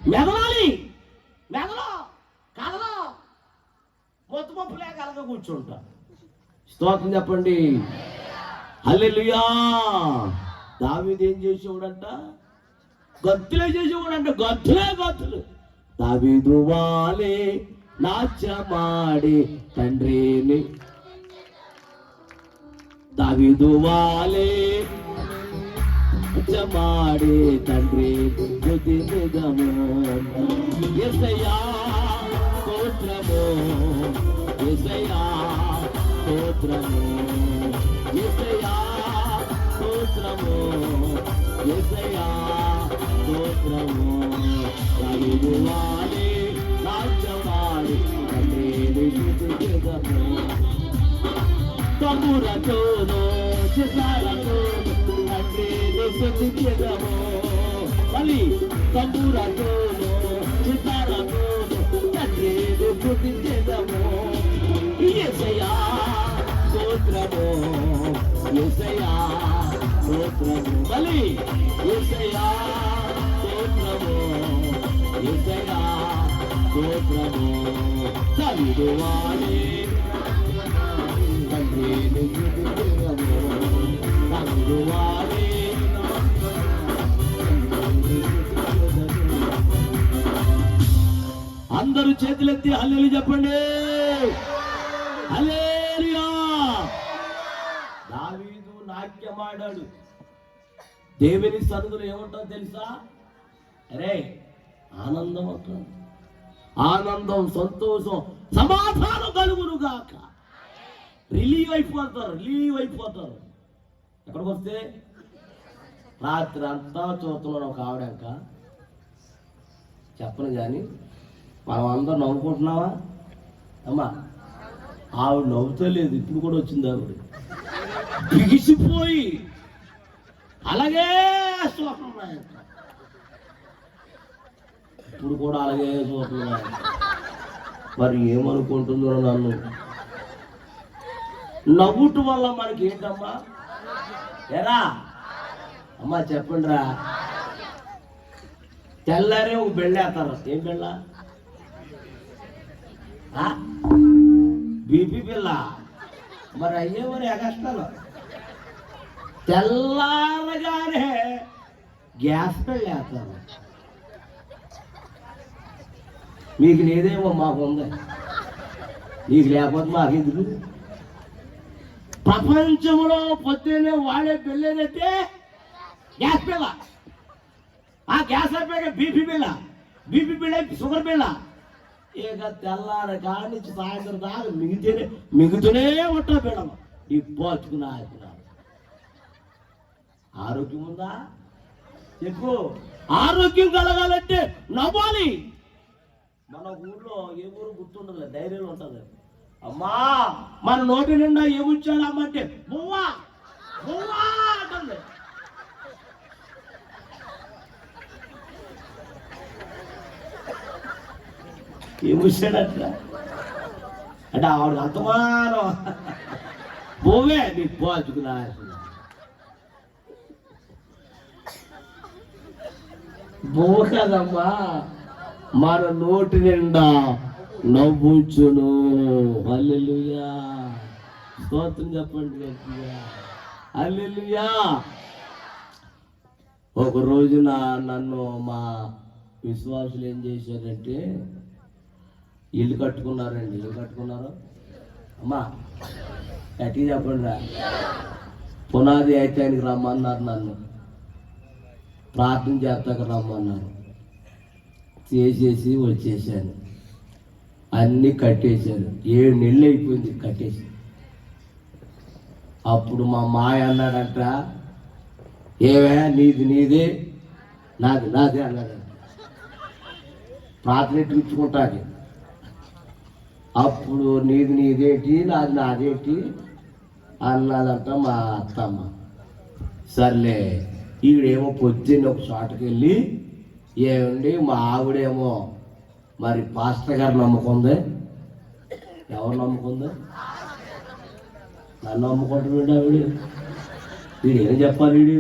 మెదలాలి, మెదలో కదలో ముద్దపప్పులేక అలాగే కూర్చుంటా. స్తోత్రం చెప్పండి, హల్లెలూయా. దావీదు ఏం చేసేవాడంట, గత్తులే చేసేవాడంట, గత్తులు. దావీదు వాలే నాట్యమాడి తండ్రిని, దావీదు వాలే నాట్యమాడి తండ్రి బుద్ధి నిజము. యేసయ్యా స్తోత్రము, యేసయ్యా స్తోత్రము, యేసయ్యా స్తోత్రము, యేసయ్యా స్తోత్రము. దావీదు వాలే నాట్యమాడి తండ్రిని బుద్ధి నిజము. తమ్మురతోనో చిసారతోనో తండ్రిని బుద్ధి నిజము. మళ్ళీ తమ్మురతోనో చిసారతోనో తండ్రిని బుద్ధి నిజము. యేసయ్యా స్తోత్రము, యేసయ్యా స్తోత్రము. మళ్ళీ యేసయ్యా స్తోత్రము, యేసయ్యా స్తోత్రము. దావీదు వాలే తండ్రిని బుద్ధి నిజము. దావీదు వాలే అందరూ చేతులెత్తి హల్లెలూయా చెప్పండి, హల్లెలూయా. దావీదు నాట్యమాడాడు. దేవుని సన్నిధిలో ఏమంటారు తెలుసా, అరే ఆనందం అవుతుంది, ఆనందం, సంతోషం, సమాధానం కలుగును గాక. రిలీవ్ అయిపోతారు. ఎక్కడికి వస్తే రాత్రి అంతా చూస్తున్నాడు ఒక ఆవిడంక, చెప్పను కానీ మనం అందరూ నవ్వుకుంటున్నావా అమ్మా, ఆవిడ నవ్వుతలేదు. ఇప్పుడు కూడా వచ్చింది ఆవిడ బిగిసిపోయి అలాగే చూస్తున్నాయి, ఇప్పుడు కూడా అలాగే చూస్తున్నాయి. మరి ఏమనుకుంటుందో నన్ను. నవ్వుట వల్ల మనకి ఏంటమ్మా, ఎరా అమ్మా చెప్పండి రా. తెల్లారే ఒక బెళ్ళేస్తారు. ఏం బెళ్ళ, బీపీ బిళ్ళ. మరి అయ్యే మరి ఎగస్టాలు. తెల్లారగానే గ్యాస్ బెళ్ళేస్తారు. మీకు లేదేమో, మాకు ఉంది. నీకు లేకపోతే మాకెందుకు. ప్రపంచంలో పొద్దున్నే వాడే బిల్లేదంటే గ్యాస్ బిల్ల. ఆ గ్యాస్ అయిపోయాక బీపీ బిల్ల, షుగర్ బిల్ల. ఇక తెల్లారి కానించి సాయంత్రం దాకా మిగుతూనే ఉంటా బిళ్ళం. ఈ పోచుకున్నా ఆరోగ్యం ఉందా చెప్పు. ఆరోగ్యం కలగాలంటే నవ్వాలి. మన ఊళ్ళో ఏ ఊరు గుర్తుండదు, ధైర్యం ఉంటుంది. అమ్మా మన నోటి నిండా ఏముచ్చాడు అమ్మంటే బువ్వా బువ్వా అంటుంది. ఏముచ్చాడట అంటే ఆవిడ అంతమానం బువ్వే నీకు పోచుకున్నా. బువ్వ కదమ్మా, మన నోటి నిండా నవ్వుచును. హల్లెలూయా స్తోత్రం చెప్పండి గట్టిగా. హల్లెలూయా. ఒక రోజున నన్ను మా విశ్వాసులు ఏం చేశారంటే ఇల్లు కట్టుకున్నారండి. ఇల్లు కట్టుకున్నారు అమ్మా గట్టిగా చెప్పండి రా. పునాది అయితే ఆయనకి రమ్మన్నారు, నన్ను ప్రార్థన చేస్తాక రమ్మన్నారు. చేసేసి వచ్చేసాను. అన్నీ కట్టేశారు. 7 నెలలు అయిపోయింది కట్టేసి. అప్పుడు మా మాయ అన్నాడంట, ఏవే నీది నీదే నాది నాదే అన్నాడంట. ప్రార్థన ఇచ్చుకుంటాది. అప్పుడు నీది నీదేంటి నాది నాదేంటి అన్నదంట మా అత్తమ్మ. సర్లే ఈవిడేమో పొద్దున్న ఒక చోటకి వెళ్ళి ఏమండి మా ఆవిడేమో మరి పాస్టర్ గారు నమ్ముకుంది. ఎవరు నమ్ముకుంది? నన్ను నమ్ముకుంటున్నాడు ఆవిడ. వీడు ఏం చెప్పాలి? వీడు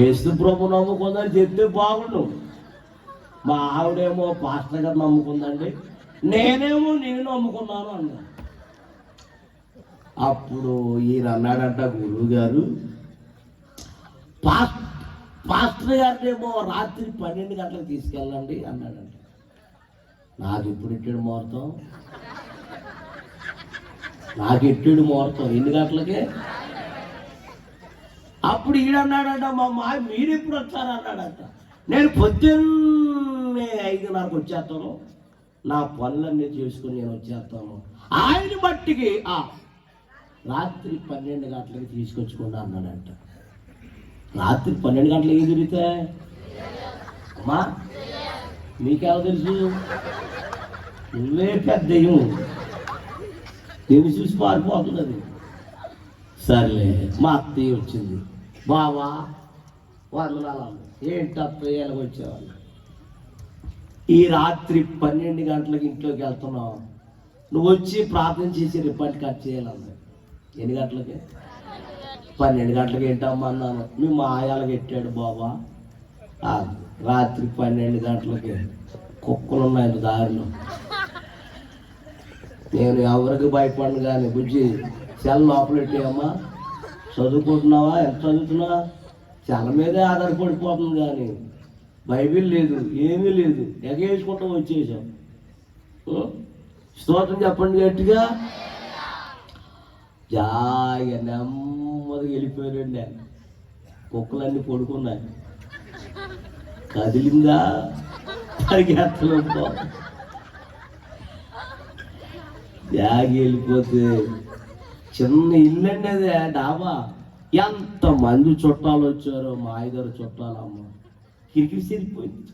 యేసు ప్రభు నమ్ముకుందని చెప్తే బాగుండు. మా ఆవిడేమో పాస్టర్ గారు నమ్ముకుందండి, నేనేమో నేను నమ్ముకున్నాను అన్నా. అప్పుడు ఈయన అన్నాడంట, గురువు గారు పాస్టర్ గారినేమో రాత్రి 12 గంటలకు తీసుకెళ్ళండి అన్నాడంట. నాకు ఎప్పుడు ఎట్టాడు ముహూర్తం? నాకు ఎట్టాడు ముహూర్తం? ఎన్ని గంటలకే? అప్పుడు ఈడన్నాడంట, మా మాయ మీరు ఎప్పుడు వచ్చారు అన్నాడంట. నేను పొద్దున్నే 5:30కు వచ్చేస్తాను, నా పనులన్నీ చేసుకుని నేను వచ్చేస్తాను. ఆయన మట్టికి రాత్రి 12 గంటలకి తీసుకొచ్చుకుంటా అన్నాడంట. రాత్రి 12 గంటలకి ఏం తిరిగితే అమ్మా మీకెలా తెలుసు? నువ్వే పెద్దయ్యం, నేను చూసి పారిపోతుంది అది. సర్లే మా అత్తయ్య వచ్చింది. బావా వందనాలు. ఏంటి అత్తయ్య ఎలాగ వచ్చేవాళ్ళు? ఈ రాత్రి 12 గంటలకు ఇంట్లోకి వెళ్తున్నావు, నువ్వు వచ్చి ప్రార్థన చేసి రిపోర్ట్ కట్ చేయాలన్నా. ఎన్ని గంటలకి? 12 గంటలకి ఏంటమ్మా అన్నాను. మీ మాయాలకు ఎట్టాడు బాబా. రాత్రి 12 గంటలకి కుక్కలు ఉన్నాయి దారిలో. నేను ఎవరికి భయపడను కానీ బుజ్జి సెల్ లోపల పెట్టాయమ్మా. చదువుకుంటున్నావా? ఎంత చదువుతున్నా? సెల మీదే ఆధారపడిపోతుంది కానీ బైబిల్ లేదు, ఏమీ లేదు. ఎగేసుకుంటూ వచ్చేసాం. స్తోత్రం చెప్పండి గట్టిగా. జాయిగా నెమ్మదిగా వెళ్ళిపోయారండి. కుక్కలన్నీ పడుకున్నాయి. కదిలిందా పరిగెత్తలు జాగి వెళ్ళిపోతే చిన్న ఇల్లు అండి అది, డాబా. ఎంతమంది చుట్టాలు వచ్చారో, మా 5 చుట్టాలు. అమ్మ కిరికిరి సరిపోయింది.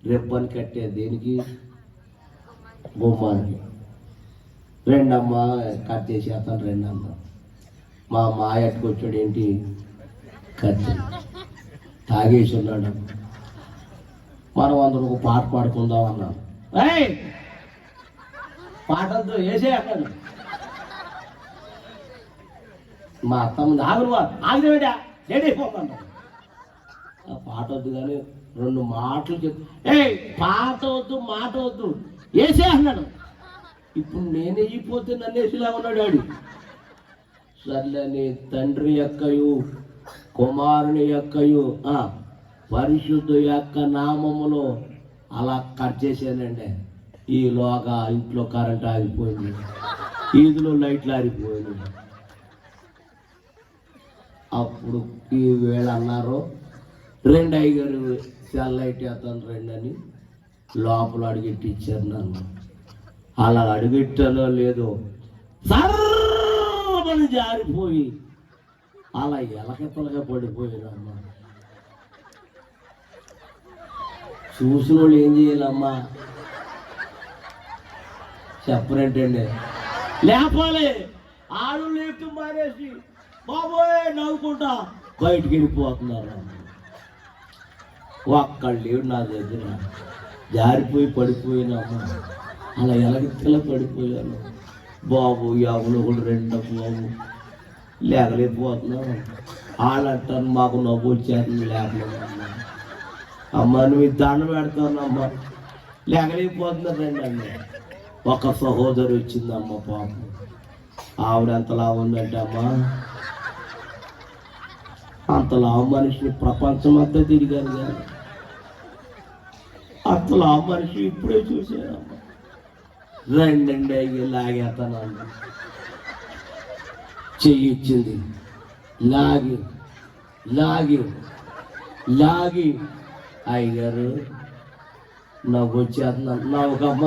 రిబ్బన్ కట్టే దేనికి? బొమ్మానికి. రెండమ్మ కట్ చేసేస్తాను. రెండమ్మ మా మాయట్టుకు వచ్చాడు. ఏంటి? కత్తి తాగేసి ఉన్నాడు. మనం అందరూ ఒక పాట పాడుకుందాం అన్నాం. పాటలతో వేసే అన్నాడు. మా అత్తమ్మ ఆగిపోయా లేట్ అయిపోతాం. ఆ పాట వద్దు కానీ 2 మాటలు చెప్పు. పాట వద్దు, మాట వద్దు, వేసే అన్నాడు. ఇప్పుడు నేను వేయిపోతే నన్ను వేసిలా ఉన్నాడు ఆడు. సర్లేని తండ్రి యొక్కయు కుమారుని యొక్కయు పరిశుద్ధ యొక్క నామములో అలా కట్ చేశానండి. ఈలోగా ఇంట్లో కరెంట్ ఆగిపోయింది, ఈదులో లైట్లు ఆగిపోయింది. అప్పుడు ఈ వేళ అన్నారు, 2 అయ్యగారు సెల్ లైట్ వేస్తాను 2 అని లోపల అడుగెట్టి ఇచ్చారు నన్ను. అలా అడుగెట్టాలో లేదో సర్రమని జారిపోయి అలా ఎలకెత్తలుగా పడిపోయానమ్మా. చూసిన వాళ్ళు ఏం చేయాలమ్మా? చెప్పరేంటండి? లేపాలి. ఆడు లేపు మారేసి బాబోయే నవ్వుకుంటా బయటికి వెళ్ళిపోతున్నారు. ఒక్కళ్ళు లేడు నా దగ్గర. జారిపోయి పడిపోయినాము. అలా ఎలగెత్తలా పడిపోయాను. బాబు ఎవరు కూడా 2 బాబు లేకలేకపోతున్నాం. వాళ్ళంటారు మాకు నవ్వు వచ్చేస్తుంది లేకపోతున్నా. అమ్మ నువ్వు దండం పెడతానమ్మా, లేకలేకపోతున్నారు 2 అన్న. ఒక సహోదరి వచ్చిందమ్మ పాపం. ఆవిడ ఎంతలా ఉందంటే అమ్మా, అంతలా మనిషిని ప్రపంచం అంతా తిరిగారు కానీ అంతలా మనిషి ఇప్పుడే చూశారమ్మా. రెండండి అయ్యి లాగేస్తాను చెయ్యిచ్చింది, లాగి లాగి లాగి అయ్యారు నవ్వు వచ్చేస్తున్నాను. నవ్వుకమ్మ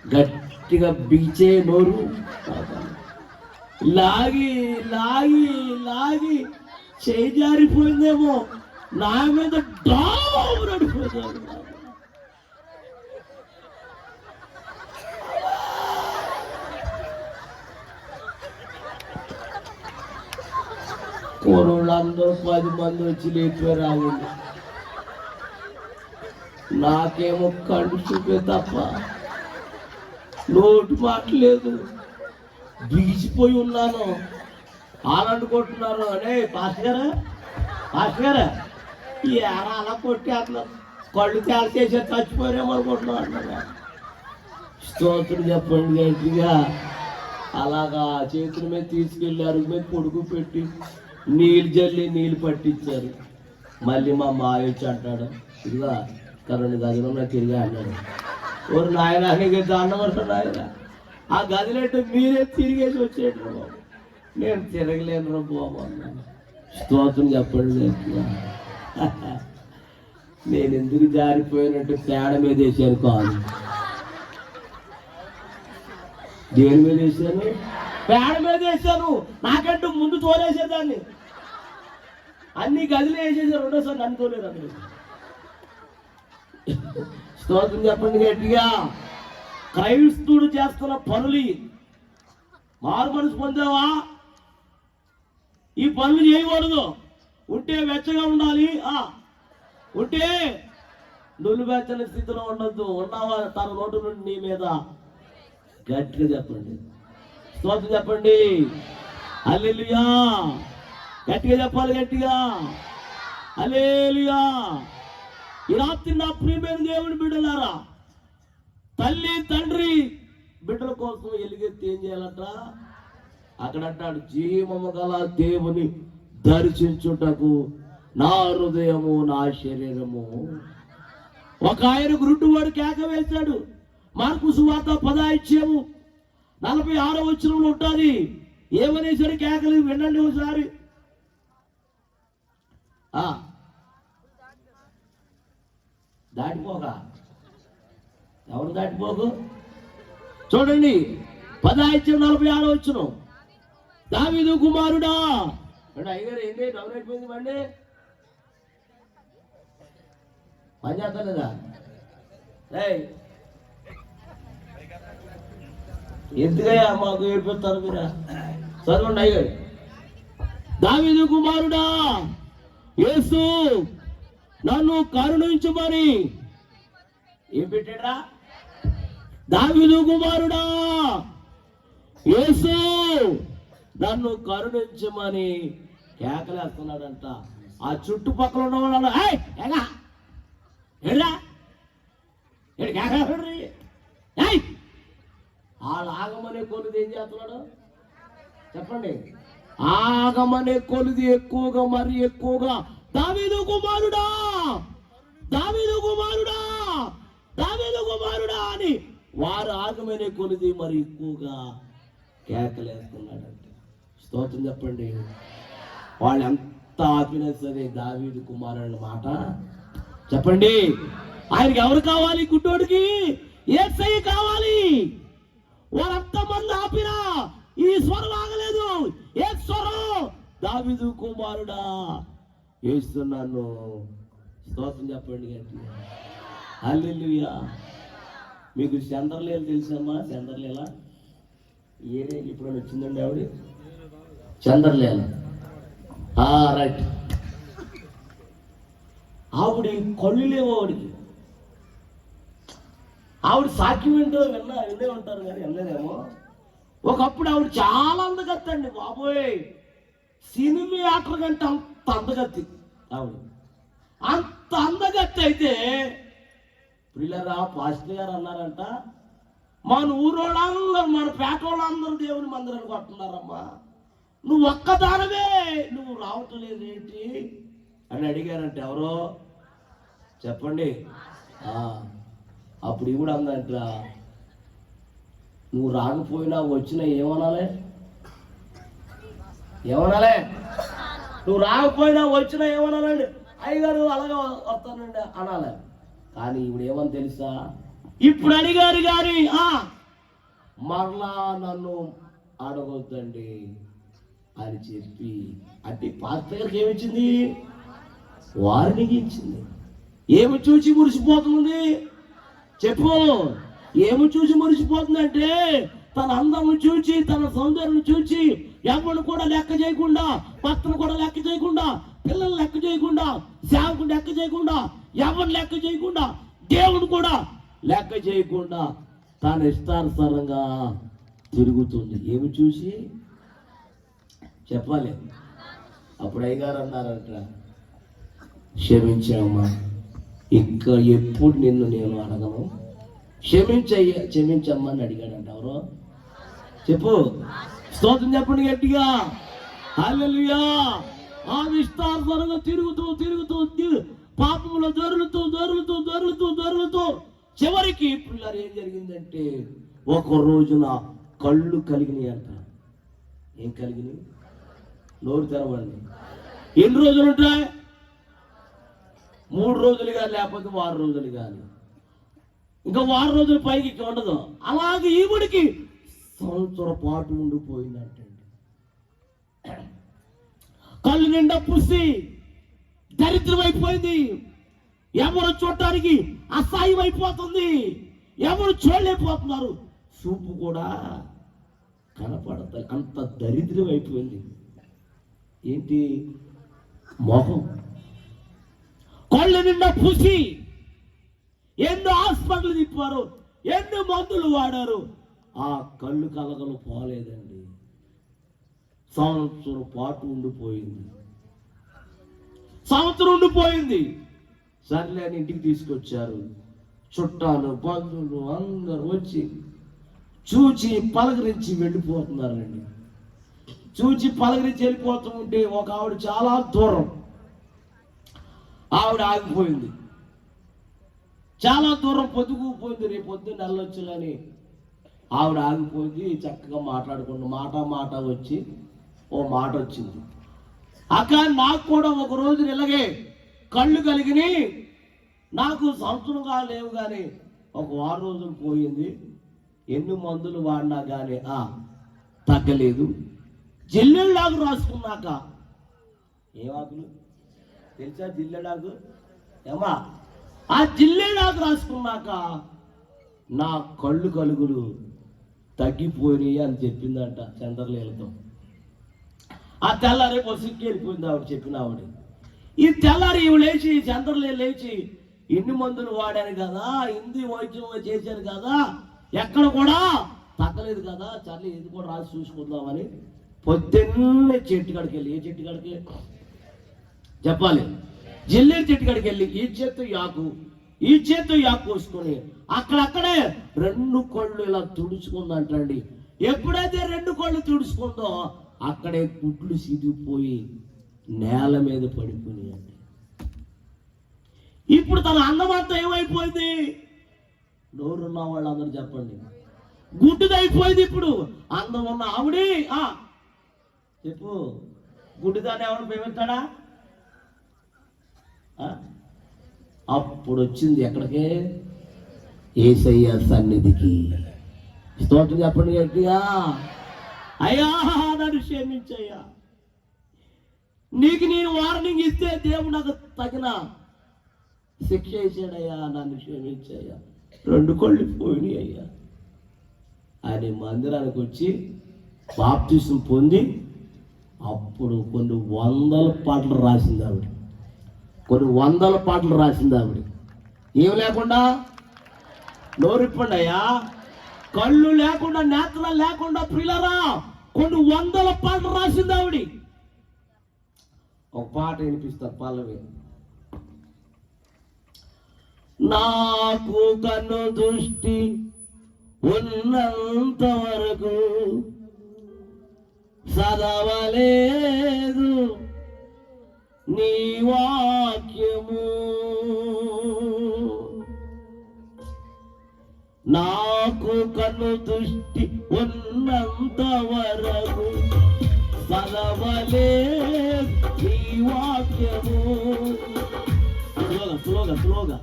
గట్టిగా బీచే నోరు లాగి లాగి లాగి చేయి జారిపోయిందేమో, నా మీద డాబు నడిపోతాడు. కూరళ్ళందరూ 10 మంది వచ్చి లేచిపోయి రావాలి. నాకేమో కళ్ళు చూపే తప్ప నోటు మాట్లేదు, బిగిసిపోయి ఉన్నాను. ఆలనుకుంటున్నారు, అనే పాస్ గారా ఈ ఏర అలా కొట్టి అట్లా కళ్ళు తేల్చేసే చచ్చిపోయారేమో అనుకుంటున్నాం అన్నా. స్తోత్రం చెప్పండి గట్టిగా. అలాగా చేతుల మీద తీసుకెళ్ళారు, మీద పొడుగు పెట్టి నీళ్ళు జల్లి నీళ్ళు పట్టించారు. మళ్ళీ మా మాయ వచ్చి అంటాడు, ఇదిగా కరెంట్ గదిలో నాకు తిరిగా అన్నాడు. ఓరు నాయన దాన్ని కొడతాడు ఆయన. ఆ గదిలో మీరే తిరిగేసి వచ్చేట బాబు, నేను తిరగలేను బాబు అన్నాను. స్తోత్రం చెప్పండి. నేను ఎందుకు జారిపోయినట్టు పేడ మీద వేసాను కాదు. దేని మీద వేసాను? పేడ మీద వేసాను. నాకంటూ ముందు తోలేసేదాన్ని. అన్ని గదిలో వేసేసారు, రెండోసారి నన్ను తోలేరు అందరూ. స్తోత్రం చెప్పండి గట్టిగా. క్రైస్తవుడు చేస్తున్న పనులు, మారు మనసు పొందావా? ఈ పనులు చేయకూడదు. ఉంటే వెచ్చగా ఉండాలి, ఉంటే నువ్వు వెచ్చని స్థితిలో ఉండొద్దు. ఉన్నావా? తన నోటు నుండి నీ మీద గట్టిగా చెప్పండి. స్తోత్రం చెప్పండి. హల్లెలూయా. గట్టిగా చెప్పాలి, గట్టిగా హల్లెలూయా. ఈ రాత్రి నా ప్రియమైన దేవుని బిడ్డలారా, తల్లి తండ్రి బిడ్డల కోసం ఎలుగెత్తి ఏం చేయాలంట? అక్కడ అంటాడు, జీవము గల దేవుని దర్శించుటకు నా హృదయము నా శరీరము. ఒక ఆయన గురుట్టువాడు కేక వేశాడు. మార్కు సువార్త 10:46 వచనంలో ఉంటుంది. ఏమనేసరి కేకలు వినండి ఒకసారి. దాటిపోక ఎవరు దాటిపోకు? చూడండి 10:46 వచనం. దావీదు కుమారుడా. అయ్యగారు ఏంటి డౌన్ అయిపోయింది బండి? పని చేస్తలేదా? ఎందుకయ్యా మాకు ఏర్పడతారు మీరు? చదవండి అయ్యగారు. దావీదు కుమారుడా యేసు నన్ను కరుణించుమని ఏం పెట్టాడా? దావీదు కుమారుడా యేసు నన్ను కరుణించమని కేకలేస్తున్నాడంట. ఆ చుట్టుపక్కల ఉన్న వాళ్ళు వాళ్ళు ఆగమనే కొలిది ఏం చేస్తున్నాడు చెప్పండి? ఆగమనే కొలిది ఎక్కువగా, మరి ఎక్కువగా దావీదు కుమారుడా, దావీదు కుమారుడా, దావీదు కుమారుడా అని వారు ఆగమనే కొలిది మరి ఎక్కువగా కేకలేస్తున్నాడంటే. స్తోత్రం చెప్పండి. వాళ్ళు ఎంత ఆపినా సరే దావీదు కుమారుడు మాట చెప్పండి. ఆయనకి ఎవరు కావాలి? గుడ్డోడికి యేసయ్య కావాలి. వారంత మంది ఆపినా ఈ స్వరం ఆగలేదు. ఏ స్వరం? దావీదు కుమారుడా యేస్తున్నాను. స్తోత్రం చెప్పండి గట్టిగా. హల్లెలూయా. మీకు చంద్రలేలు తెలుసమ్మా? చంద్రలేల ఏరే ఇప్పుడు వచ్చిందండి ఆవిడ చంద్రలేల. రైట్. ఆవిడ కళ్ళు లేవు ఆవిడికి. ఆవిడ సాక్ష్యం ఏంటో వినే ఉంటారు కానీ వినలేదేమో. ఒకప్పుడు ఆవిడ చాలా అందగత్తి అండి బాబోయ్. సినిమా యాక్టర్ కంటే అంత అందగత్తి ఆవిడ. అంత అందగత్తి అయితే పిల్లరా పాస్టర్ గారు అన్నారంట, మన ఊరోళ్ళందరూ మన పేట వాళ్ళందరూ దేవుని మందిరానికి వస్తున్నారమ్మా, నువ్వు ఒక్కదానవే నువ్వు రావటం లేదేంటి అని అడిగారంటే ఎవరో చెప్పండి. అప్పుడు ఇవి కూడా అందంట, నువ్వు రాకపోయినా వచ్చినా ఏమనాలే, నువ్వు రాకపోయినా వచ్చినా ఏమనాలండి, అయ్యగారు అలాగే వస్తానండి అనాలి. కానీ ఇప్పుడు ఏమని తెలుసా, ఇప్పుడు అడిగారు కానీ మరలా నన్ను అడగొద్దండి అని చెప్పి అంటే పాస్టర్ గారికి ఏమిచ్చింది, వార్నింగ్ ఇచ్చింది. ఏమి చూసి మురిసిపోతుంది చెప్పు, ఏమి చూసి మురిసిపోతుందంటే తన అందం చూచి తన సౌందర్యం చూచి ఎవరిని కూడా లెక్క చేయకుండా, భర్తను కూడా లెక్క చేయకుండా, పిల్లలు లెక్క చేయకుండా, సేవకుని లెక్క చేయకుండా, ఎవరిని లెక్క చేయకుండా, దేవుడు కూడా లెక్క చేయకుండా తన ఇష్టానుసారంగా తిరుగుతుంది. ఏమి చూసి చెప్పాలి. అప్పుడు అయ్యగారు అన్నారంట, క్షమించమ్మా, ఇంకా ఎప్పుడు నిన్ను నేను అడగను, క్షమించమ్మా అని అడిగాడంట. ఎవరో చెప్పు, స్తోత్రం చెప్పండి గట్టిగా, హల్లెలూయా. ఆ ఇష్టానుసారంగా తిరుగుతూ పాపంలో దొరులుతూ చివరికి పిల్లలు ఏం జరిగిందంటే ఒక రోజున కళ్ళు కలిగినాయి అంట. ఏం కలిగినాయి? నోరు తెరవండి. ఎన్ని రోజులు ఉంటాయి? 3 రోజులు కానీ లేకపోతే 6 రోజులు కానీ, ఇంకా 6 రోజుల పైకి ఉండదు. అలాగే ఈవిడికి సంవత్సరం పాటు ఉండిపోయిందంటండి. కళ్ళు నిండా పుసి దరిద్రం అయిపోయింది. ఎవరు చూడటానికి అసహ్యం అయిపోతుంది, ఎవరు చూడలేకపోతున్నారు, చూపు కూడా కనపడతాయి, అంత దరిద్రం అయిపోయింది. ఏంటి? మొహం కళ్ళు నిండా పుసి, ఎన్నో హాస్పిటల్ తిప్పారు, ఎన్నో మందులు వాడారు, ఆ కళ్ళు కలగలు పోలేదండి. సంవత్సరం పాటు ఉండిపోయింది. సర్లే అని ఇంటికి తీసుకొచ్చారు. చుట్టాలు బంధువులు అందరూ వచ్చి చూచి పలకరించి వెళ్ళిపోతున్నారండి. చూచి పలకరించి వెళ్ళిపోతూ ఉంటే ఒక ఆవిడ చాలా దూరం, ఆవిడ ఆగిపోయింది. చాలా దూరం పొద్దుకుపోయింది, రేపు పొద్దున్న వెళ్ళొచ్చులని ఆవిడ ఆగిపోయింది. చక్కగా మాట్లాడుకుంటూ మాట వచ్చి ఓ మాట వచ్చింది, అక్క నాకు కూడా ఒక రోజు ఇలాగే కళ్ళు కలిగిని, నాకు సంవత్సరంగా లేవు కానీ ఒక 6 రోజులు పోయింది, ఎన్ని మందులు వాడినా కానీ తగ్గలేదు. జిల్లెడాకు రాసుకున్నాక, ఏమాకులు తెలుసా జిల్లెడాకు ఏమా, ఆ జిల్లెడాకు రాసుకున్నాక నా కళ్ళు కలుగులు తగ్గిపోయినాయి అని చెప్పిందంట చంద్రలేలతో. ఆ తెల్లారి బస్సుకి వెళ్ళిపోయింది ఆవిడ చెప్పిన ఆవిడ. ఈ తెల్లారి ఇవి లేచి చంద్రలే లేచి ఇన్ని మందులు వాడాను కదా, ఇంది వైద్యం చేశాను కదా, ఎక్కడ కూడా తగ్గలేదు కదా, చల్లి ఇది కూడా రాసి చూసుకుందామని పొద్దున్నే చెట్టు కాడికి వెళ్ళి, ఏ చెట్టు కాడికి చెప్పాలి, జిల్లేరు చెట్టు కాడికి వెళ్ళి ఈ చేత్తో యాకు కోసుకొని అక్కడక్కడే 2 కళ్ళు ఇలా తుడుచుకుందంటండి. ఎప్పుడైతే 2 కళ్ళు తుడుచుకుందో అక్కడే గుడ్లు సిదిగిపోయి నేల మీద పడిపోయినాయండి. ఇప్పుడు తన అందమంతా ఏమైపోయింది? నోరున్న వాళ్ళందరూ చెప్పండి, గుడ్డుదైపోయింది. ఇప్పుడు అందం ఉన్న ఆవిడే చెప్పు, గుడ్డిదాన్ని ఎవరు ప్రేమిస్తాడా? అప్పుడు వచ్చింది ఎక్కడికి? యేసయ్య సన్నిధికి. స్తోత్రం చెప్పండి గట్టిగా, అయ్యా నన్ను క్షమించయ్యా, నీకు నేను వార్నింగ్ ఇస్తే దేవుడు నాకు తగిన శిక్ష వేసాడయ్యా, నన్ను క్షమించయ్యా, 2 కళ్ళు పోయినాయి అయ్యా అని మందిరానికి వచ్చి బాప్తిసం పొంది అప్పుడు కొన్ని 100 పాటలు రాసింది ఆవిడ. ఏమి లేకుండా నోరిప్పండి అయ్యా, కళ్ళు లేకుండా నేత్రాలు లేకుండా పిల్లరా కొన్ని 100 పాటలు రాసింది ఆవిడ. ఒక పాట వినిపిస్తారు పల్లవి. నాకు కన్ను దృష్టి ఉన్నంత వరకు చదవలేదు నీ వాక్యము. నాకు కన్ను దృష్టి ఉన్నంత వరకు చదవలేదు నీ వాక్యము. స్లోగా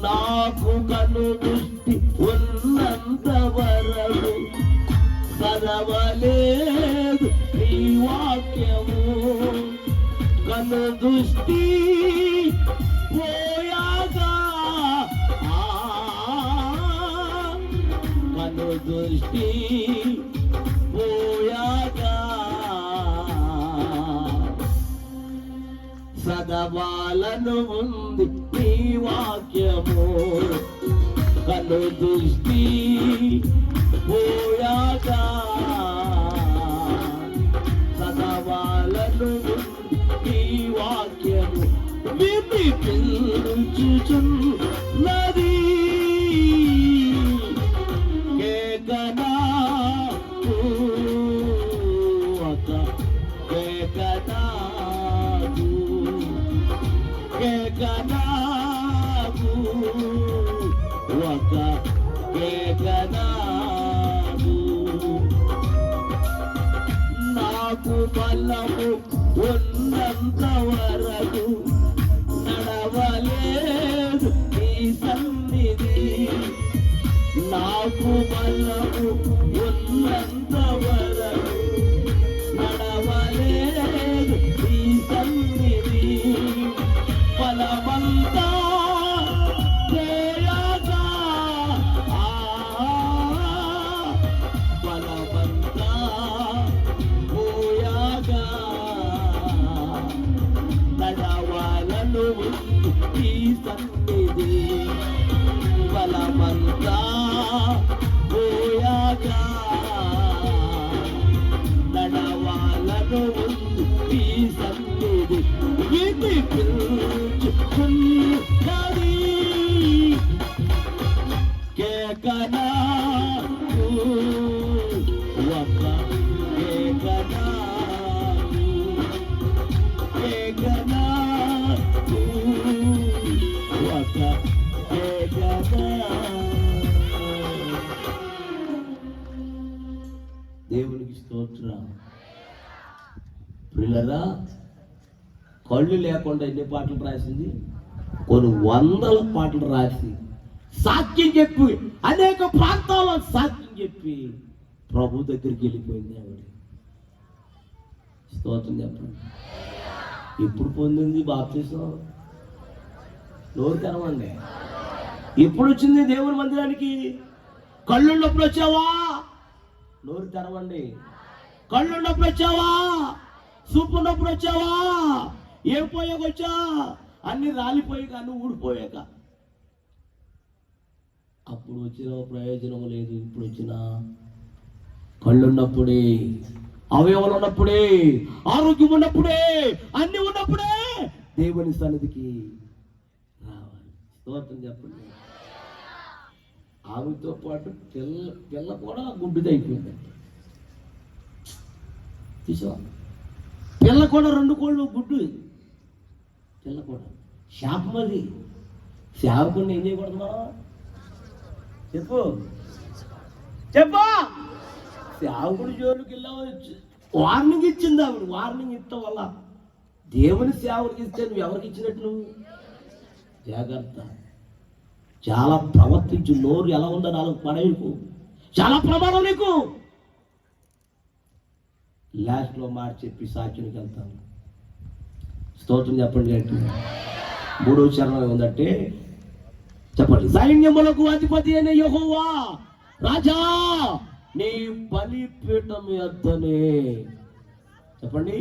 నాకు కన్ను దృష్టి ఉన్నంత వరకు చదవలేదు నీ వాక్యము. కన్ను దృష్టి పోయాగా కన్ను దృష్టి పోయాగా చదవాలను ఉంది నీ వాక్యము. కన్ను దృష్టి పోయాగా చదవాలను ఉంది నీ వాక్యము. వినిపించుచున్నది కేకనాకు ఒక కేకనాకు కేకనాకు ఒక కేకనాకు. నాకు బలము ఉన్నంత వరకు నడవలేదు నీ సన్నిధి. నాకు బలము ఉన్నంత వరకు నడవలేదు నీ సన్నిధి. బలమంతా పోయాగా బలమంతా పోయాగా నడవాలను ఈ సన్నిధి. బలమంతా పోయాగా నడవాలను ఈ సన్నిధి. వినిపించుచున్నది కేకనాకు ఒక కేకనాకు కేకనాకు ఒక కేకనాకు. దేవునికి స్తోత్రం. ప్రియులారా, కళ్ళు లేకుండా ఎన్ని పాటలు రాసింది? కొన్ని వందల పాటలు రాసి సాక్ష్యం చెప్పి అనేక ప్రాంతాల్లో సాక్ష్యం చెప్పి ప్రభు దగ్గరికి వెళ్ళిపోయింది ఆవిడ. స్తోత్రం చెప్పండి. ఇప్పుడు పొందింది బాప్తిసం. నోరు తెరవండి. ఎప్పుడు వచ్చింది దేవుని మందిరానికి? కళ్ళున్నప్పుడు వచ్చావా? నోరు తెరవండి. కళ్ళున్నప్పుడు వచ్చావా? సూపు ఉన్నప్పుడు వచ్చావా? ఏం పోయాక వచ్చా? అన్ని రాలిపోయాక అన్ని ఊడిపోయాక. అప్పుడు వచ్చిన ప్రయోజనం లేదు. ఇప్పుడు వచ్చిన కళ్ళున్నప్పుడే, అవయవాలు ఉన్నప్పుడే, ఆరోగ్యం ఉన్నప్పుడే, అన్ని ఉన్నప్పుడే దేవుని సన్నిధికి రావాలి. స్తోత్రం చెప్పండి. ఆమెతో పాటు పిల్ల కూడా గుడ్డుదైపోయిందండి. చూసావా? పిల్ల కూడా 2 కోళ్ళు గుడ్డు. పిల్ల కూడా శాపం. అది శాపకుని ఏం చేయకూడదు మనం? చెప్పు సేవకుడి జోలికి వెళ్ళవచ్చు. వార్నింగ్ ఇచ్చింది ఆవిడ. వార్నింగ్ ఇవ్వటం వల్ల దేవుని సేవకుడికి ఇస్తే నువ్వు ఎవరికి ఇచ్చినట్టు? నువ్వు జాగ్రత్త. చాలా ప్రవర్తించు. నోరు ఎలా ఉందో 4 పడేకు. చాలా ప్రమాదం నీకు. లాస్ట్లో మాట చెప్పి సాక్షునికి వెళ్తాను. స్తోత్రం చెప్పండి. 3వ చరణం ఉందంటే చెప్పండి. సైన్యములకు అధిపతి అయిన యెహోవా రాజా, నీ బలిపీఠం యొద్దనే. చెప్పండి.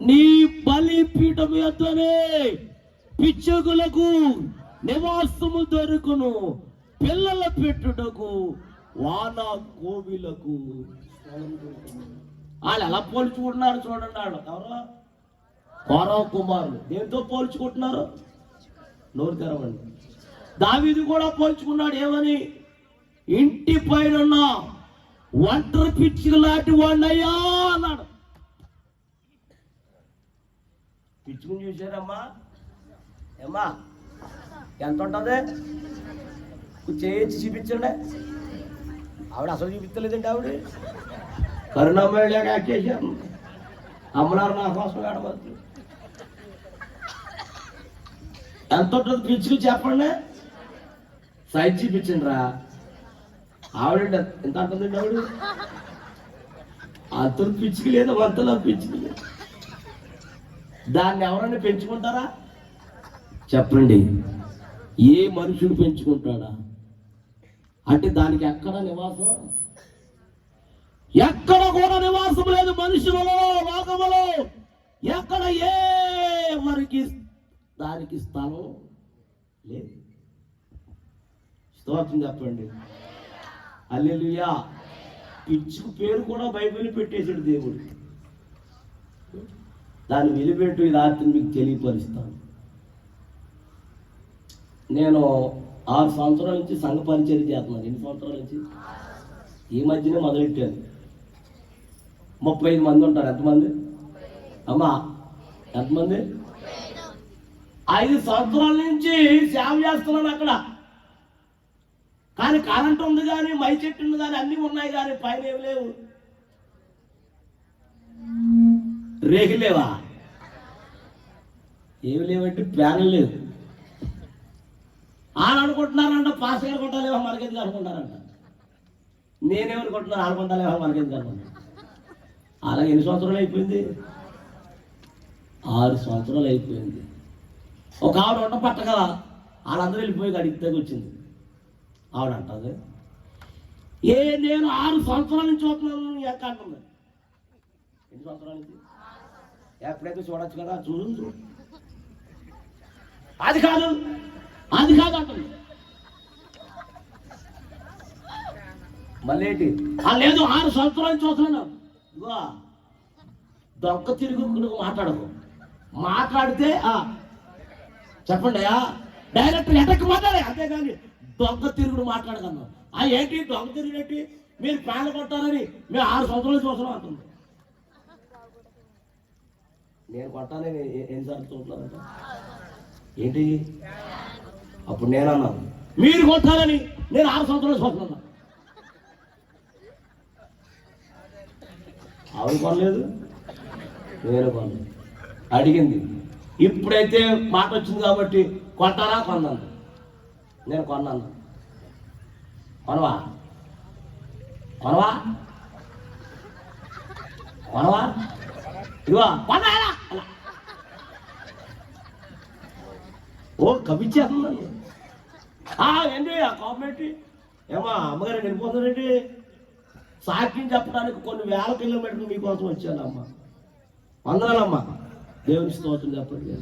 నీ బలిపీఠం యొద్దనే పిచ్చుకులకు నివాసము దొరుకును, పిల్లల పెట్టుటకు వాన కోవిలకు. వాళ్ళు ఎలా పోల్చుకుంటున్నారు చూడండి. వాళ్ళు ఎవరో కోరవ కుమారులు దేంతో పోల్చుకుంటున్నారు? నోరు తెరవండి. దావీదు కూడా పోల్చుకున్నాడు. ఏమని? ఇంటి పైన ఒంటరి పిచ్చికి లాంటి వాడినయ్యా అన్నాడు. పిచ్చుకుని చూసారమ్మా, ఏమ్మా ఎంత ఉంటుంది చేయించి చూపించండి. ఆవిడ అసలు చూపించలేదండి. ఆవిడ కరుణామయ్య యాక్ట్ చేశాను. అమ్మనారు నా కోసం ఆడవచ్చు. ఎంత ఉంటుంది పిచ్చుకు చెప్పండి, సైజ్ చూపించండి రా. ఆవిడ ఎంత అంటుందండి ఆవిడ? అంతలో పిచ్చుకు లేదు, అంతలో పిచ్చుకు లేదు. దాన్ని ఎవరైనా పెంచుకుంటారా చెప్పండి? ఏ మనుషుడు పెంచుకుంటాడా? అంటే దానికి ఎక్కడ నివాసం, ఎక్కడ కూడా నివాసం లేదు. మనుషులలో లోకములో ఎక్కడ ఏ వరకు దానికి స్థలం లేదు. స్తోత్రం చెప్పండి. హల్లెలూయా. పిచ్చుకు పేరు కూడా బైబిల్ పెట్టేసాడు దేవుడు. దాన్ని వెలిపెట్టు ఈ రాత్రి మీకు తెలియపరుస్తాను. నేను 6 సంవత్సరాల నుంచి సంఘ పరిచయం చేస్తున్నాను. 8 సంవత్సరాల నుంచి ఈ మధ్యనే మొదలెట్టాను. 35 మంది ఉంటారు. ఎంతమంది అమ్మా? ఎంతమంది? 5 సంవత్సరాల నుంచి సేవ చేస్తున్నాను అక్కడ. కానీ కరెంట్ ఉంది, కానీ మై చెట్టు ఉంది, కానీ అన్నీ ఉన్నాయి, కానీ పైన ఏమి లేవు. రేగులేవా? ఏమి లేవంటే ప్యానల్ లేదు. వాళ్ళు అనుకుంటున్నారంట పాస్ గారు కొట్టాలేవా మనకెందుకు అనుకుంటారంట. నేనేమనుకుంటున్నాను అనుకుంటాలేవా మనకెందుకు అనుకుంటాను. అలాగే ఎన్ని సంవత్సరాలు అయిపోయింది? 6 సంవత్సరాలు అయిపోయింది. ఒక ఆవిడ ఉండ పట్ట కదా, వాళ్ళందరూ వెళ్ళిపోయి అడిగితే వచ్చింది. ఆవిడ అంటుంది, నేను 6 సంవత్సరాల నుంచి చూస్తున్నాను ఎక్క అంటుంది. ఎన్ని సంవత్సరాల నుంచి? ఎప్పుడైతే చూడొచ్చు కదా, చూడు. అది కాదు అంటుంది. మళ్ళీ ఏంటి? లేదు 6 సంవత్సరాల నుంచి చూస్తున్నాను. ఇగో దొంగ తిరుగు మాట్లాడకు. మాట్లాడితే చెప్పండి డైరెక్టర్ ఎటకి మాట్లాడే, అంతేగాని దొంగ తిరుగుడు మాట్లాడగలను. ఏంటి దొంగ తిరిగినట్టు? మీరు ప్యాన్ కొట్టారని మేము 6 సంవత్సరాలు చూస్తున్నాం అంటుంది. నేను కొట్టాలని ఎన్నిసార్లు చూస్తున్నారంట. ఏంటి? అప్పుడు నేనన్నాను మీరు కొట్టాలని, నేను 6 సంవత్సరాలు చూస్తున్నాను. ఆవిడ కొనలేదు, నేను కొనలేదు. అడిగింది. ఇప్పుడైతే మాట వచ్చింది కాబట్టి కొట్టారా? కొన్నాను. నేను కొన్నాను. కొనవా? కొనవా? కొనవా? ఇదిగో కొనాలా? ఓ కవిచ్చేస్తుందండి. ఏంటి ఆ కామెంట్? ఏమా అమ్మగారు వెళ్ళిపోతుందండి. సాక్ష్యం చెప్పడానికి కొన్ని వేల కిలోమీటర్లు మీకోసం వచ్చానమ్మా. వందనాలమ్మా. దేవుని స్తోత్రం చెప్పండి.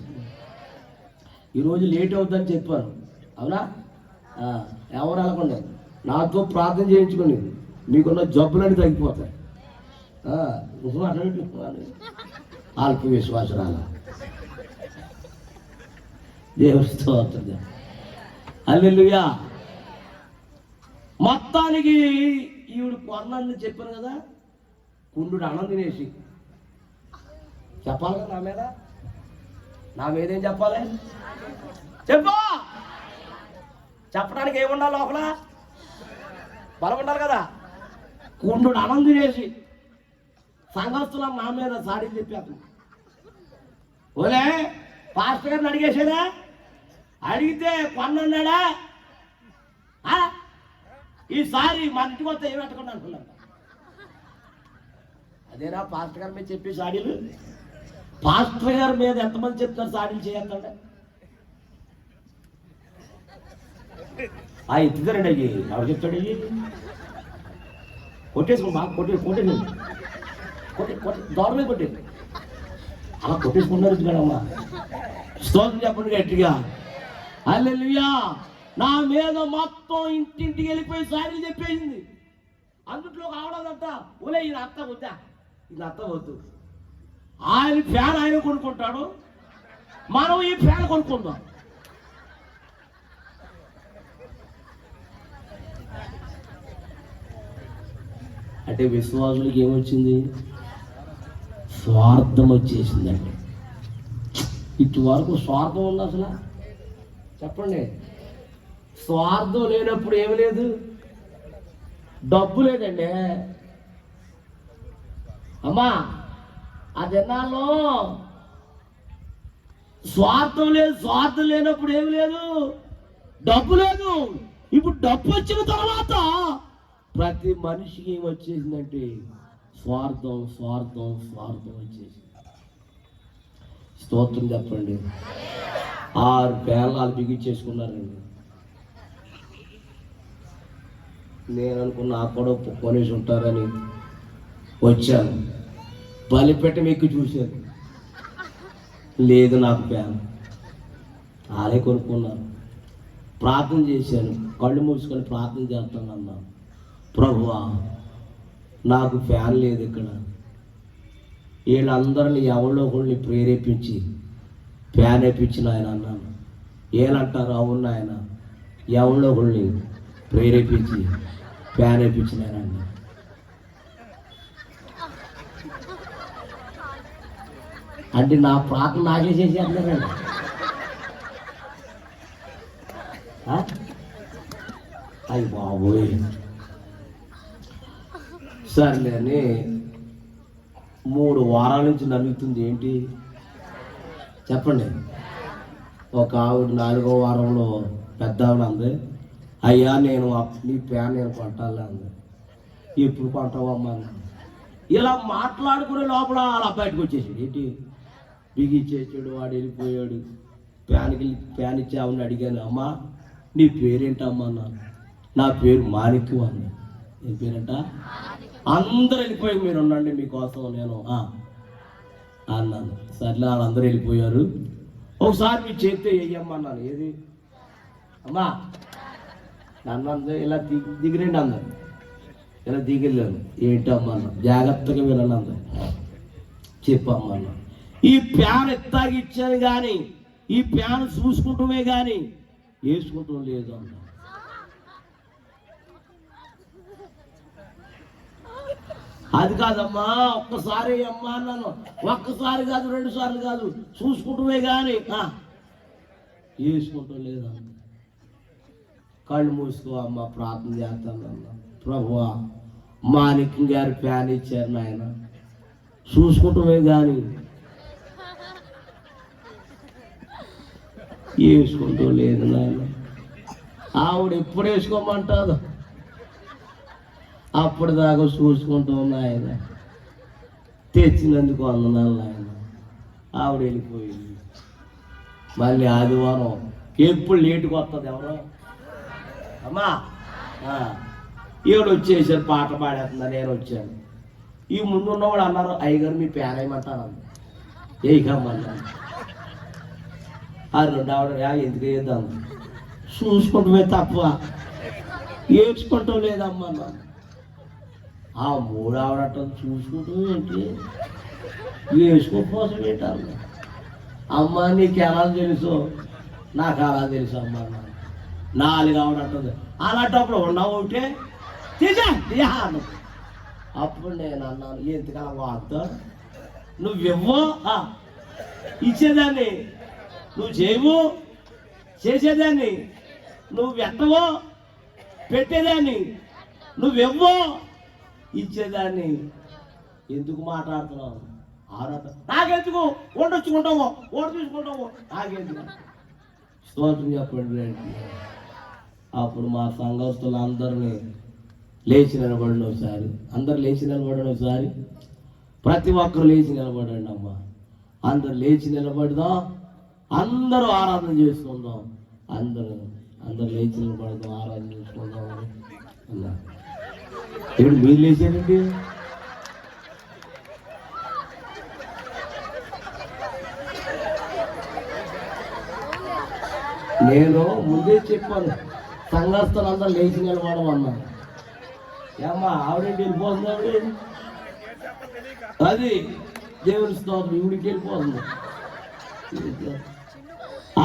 ఈరోజు లేట్ అవుతుందని చెప్పాను, అవునా? ఎవరు అనకుండా నాతో ప్రార్థన చేయించుకొని మీకున్న జబ్బులని తగ్గిపోతాయి. అల్ప విశ్వాసరాల దేవుని స్తోత్రం. హల్లెలూయా. మొత్తానికి ఈవిడ కొన్నాన్ని చెప్పాను కదా, కుండు అన్నం తినేసి చెప్పాలి కదా నా మీదేం చెప్పాలి? చెప్పు. చెప్పడానికి ఏముండాలి? లోపల బలం ఉండాలి కదా. కుండు అన్నం తినేసి సంఘస్థుల నా మీద సాడీ చెప్పాను. ఓలే పాస్టర్ గారిని అడిగేసాడా? అడిగితే కొన్నాడా? ఈసారి మన ఇంటికి వస్తే ఏం పెట్టకుండా అనుకున్నాను. అదేనా పాస్టర్ గారి మీద చెప్పే సాడీలు? పాస్టర్ గారి మీద ఎంతమంది చెప్తారు సాడీలు చేయొద్దంటే? ఎత్తుతారండి అయ్యి. ఎవరు చెప్తాడు? అయ్యి కొట్టేసుకోండి, బాగా కొట్టేసి దోర మీద కొట్టేది. అలా కొట్టేసుకున్నారు కదమ్మా. స్తోత్రం చెప్పండి గట్టిగా. హల్లెలూయా. నా మీద మొత్తం ఇంటింటికి వెళ్ళిపోయి సాడీలు చెప్పేసింది. అందుట్లో కావడదంట. ఓలే ఇది అత్త వద్దా, ఇది అత్త వద్దు. ఆయన ఫ్యాన్ ఆయన కొనుక్కుంటాడు, మనం ఈ ఫ్యాన్ కొనుక్కుందాం. అంటే విశ్వాసులకి ఏమొచ్చింది? స్వార్థం వచ్చేసిందండి. ఇటు వరకు స్వార్థం ఉంది అసలు? చెప్పండి. స్వార్థం లేనప్పుడు ఏమి లేదు, డబ్బు లేదండి. అమ్మా ఆ దినాల్లో స్వార్థం లేదు. స్వార్థం లేనప్పుడు ఏమి లేదు, డబ్బు లేదు. ఇప్పుడు డబ్బు వచ్చిన తర్వాత ప్రతి మనిషికి ఏం వచ్చేసిందంటే స్వార్థం స్వార్థం స్వార్థం వచ్చేసింది. స్తోత్రం చెప్పండి. 6 పేలాలు బిగించేసుకున్నారండి. నేను అనుకున్న ఆ కూడా కొనేసి ఉంటారని వచ్చాను. బలిపెట్టం ఎక్కి చూశాను, లేదు నాకు పేల. వాళ్ళే కొనుక్కున్నారు. ప్రార్థన చేశాను, కళ్ళు మూసుకొని ప్రార్థన చేస్తాను అన్నాను. ప్రభువా నాకు ఫ్యాన్ లేదు ఇక్కడ, వీళ్ళందరినీ ఎవరిలో ఒకరిని ప్రేరేపించి ఫ్యాన్ వేయించిన ఆయన అన్నాను. ఏలంటారు? అవును ఆయన, ఎవరిలో ఒకరిని ప్రేరేపించి ఫ్యాన్ వేయించిన ఆయన అన్నాను. అంటే నా ప్రార్థన నాకే చేసేస్తున్నారండి. అయ్యి బాబోయ్. సర్లే అని 3 వారాల నుంచి నలుగుతుంది. ఏంటి చెప్పండి. ఒక ఆవిడ 4వ వారంలో పెద్ద ఆవిడ అంది, అయ్యా నేను నీ ఫ్యాన్ నేను కొంటాలే అంది. ఎప్పుడు కొంటావమ్మా? ఇలా మాట్లాడుకునే లోపల అలా బయటకు వచ్చేసాడు. ఏంటి బిగిచ్చేసాడు, వాడు వెళ్ళిపోయాడు. ఫ్యాన్ ఇచ్చామని అడిగాను, అమ్మా నీ పేరేంటమ్మా అన్నాను. నా పేరు మాణిక్యం అన్న. నీ పేరేంట? అందరూ వెళ్ళిపోయి మీరు ఉండండి మీకోసం నేను అన్నాను. సర్లే వాళ్ళందరూ వెళ్ళిపోయారు. ఒకసారి మీ చేతితో వేయమ్మన్నాను. ఏది అమ్మా నన్ను ఇలా దిగిరండి అన్నారు. ఇలా దిగిలేను. ఏంటమ్మా అన్నా. జాగ్రత్తగా వినండి అన్నారు. చెప్పమ్మన్నా, ఈ ప్యాన్ ఎత్తాగిచ్చాను కానీ ఈ ప్యాన్ చూసుకుంటూనే కానీ వేసుకుంటూ లేదు అన్న. అది కాదమ్మా, ఒక్కసారి అమ్మా అన్నాను. ఒక్కసారి కాదు, 2 సార్లు కాదు, చూసుకుంటూనే కానీ వేసుకుంటూ లేదన్న. కళ్ళు మూసుకో అమ్మ, ప్రార్థన చేస్తాను అన్న. ప్రభువా మాణిక్యం గారు ఫ్యాన్ ఇచ్చారు నాయన, చూసుకుంటూనే కానీ వేసుకుంటూ లేదు నాయన. ఆవిడ ఎప్పుడు వేసుకోమంటారు, అప్పుడు దాకా చూసుకుంటూ ఉన్నాయన. తెచ్చినందుకు వందనాలు నాయన. ఆవిడ వెళ్ళిపోయింది. మళ్ళీ ఆదివారం ఎప్పుడు లేటుకు వస్తుంది ఎవరో అమ్మా. ఈవిడ వచ్చేసారు, పాట పాడేస్తున్నా. నేను వచ్చాను. ఈ ముందు ఉన్నవాడు అన్నారు, అయ్యగారు మీ ప్యాన్ వేయమంటాను అన్న. వేయకమ్మన్నాను. ఆ 2 ఆవిడ ఎందుకు వేద్దాం, చూసుకుంటూ తప్ప ఏడ్చుకుంటూ లేదమ్మా అన్నాను. ఆ 3 ఆవిడట చూసుకుంటూ ఏంటి వేసుకోపోసం ఏంటన్నా. అమ్మ నీకు ఎలా తెలుసు? నాకు అలా తెలుసు అమ్మ అన్నాను. 4 ఆవిడట్టుంది. అలాంటప్పుడు ఉన్నావు ఒకటే తీసాను. అప్పుడు నేను అన్నాను, ఎందుకలా వాడుతా? నువ్వివ్వో ఇచ్చేదాన్ని, నువ్వు చేయవు చేసేదాన్ని, నువ్వు పెట్టవో పెట్టేదాన్ని, నువ్వెవ్వో ఇచ్చేదాన్ని. ఎందుకు మాట్లాడుతున్నావు? నాకెందుకు? ఓటొచ్చుకుంటావో ఓటు తీసుకుంటావో నాకెందుకు? స్తోత్రం చెప్పండి. అప్పుడు మా సంఘస్థులందరినీ లేచి నిలబడిన ఒకసారి, అందరు లేచి నిలబడిన ఒకసారి, ప్రతి ఒక్కరు లేచి నిలబడండి అమ్మా. అందరు లేచి నిలబడదాం, అందరూ ఆరాధన చేసుకుందాం. అందరు లేచి నిలబడదాం, ఆరాధన చేసుకుందాం అన్నా. ఇప్పుడు మీరు లేచారండి. నేను ముందే చెప్పాను, సంఘస్థలందరూ లేచి నిలబడమన్నాను. ఏమ్మా ఆవిడేంటి వెళ్ళిపోతుంది? అది దేవుని స్తోత్రం, ఇవిడికి వెళ్ళిపోతుంది.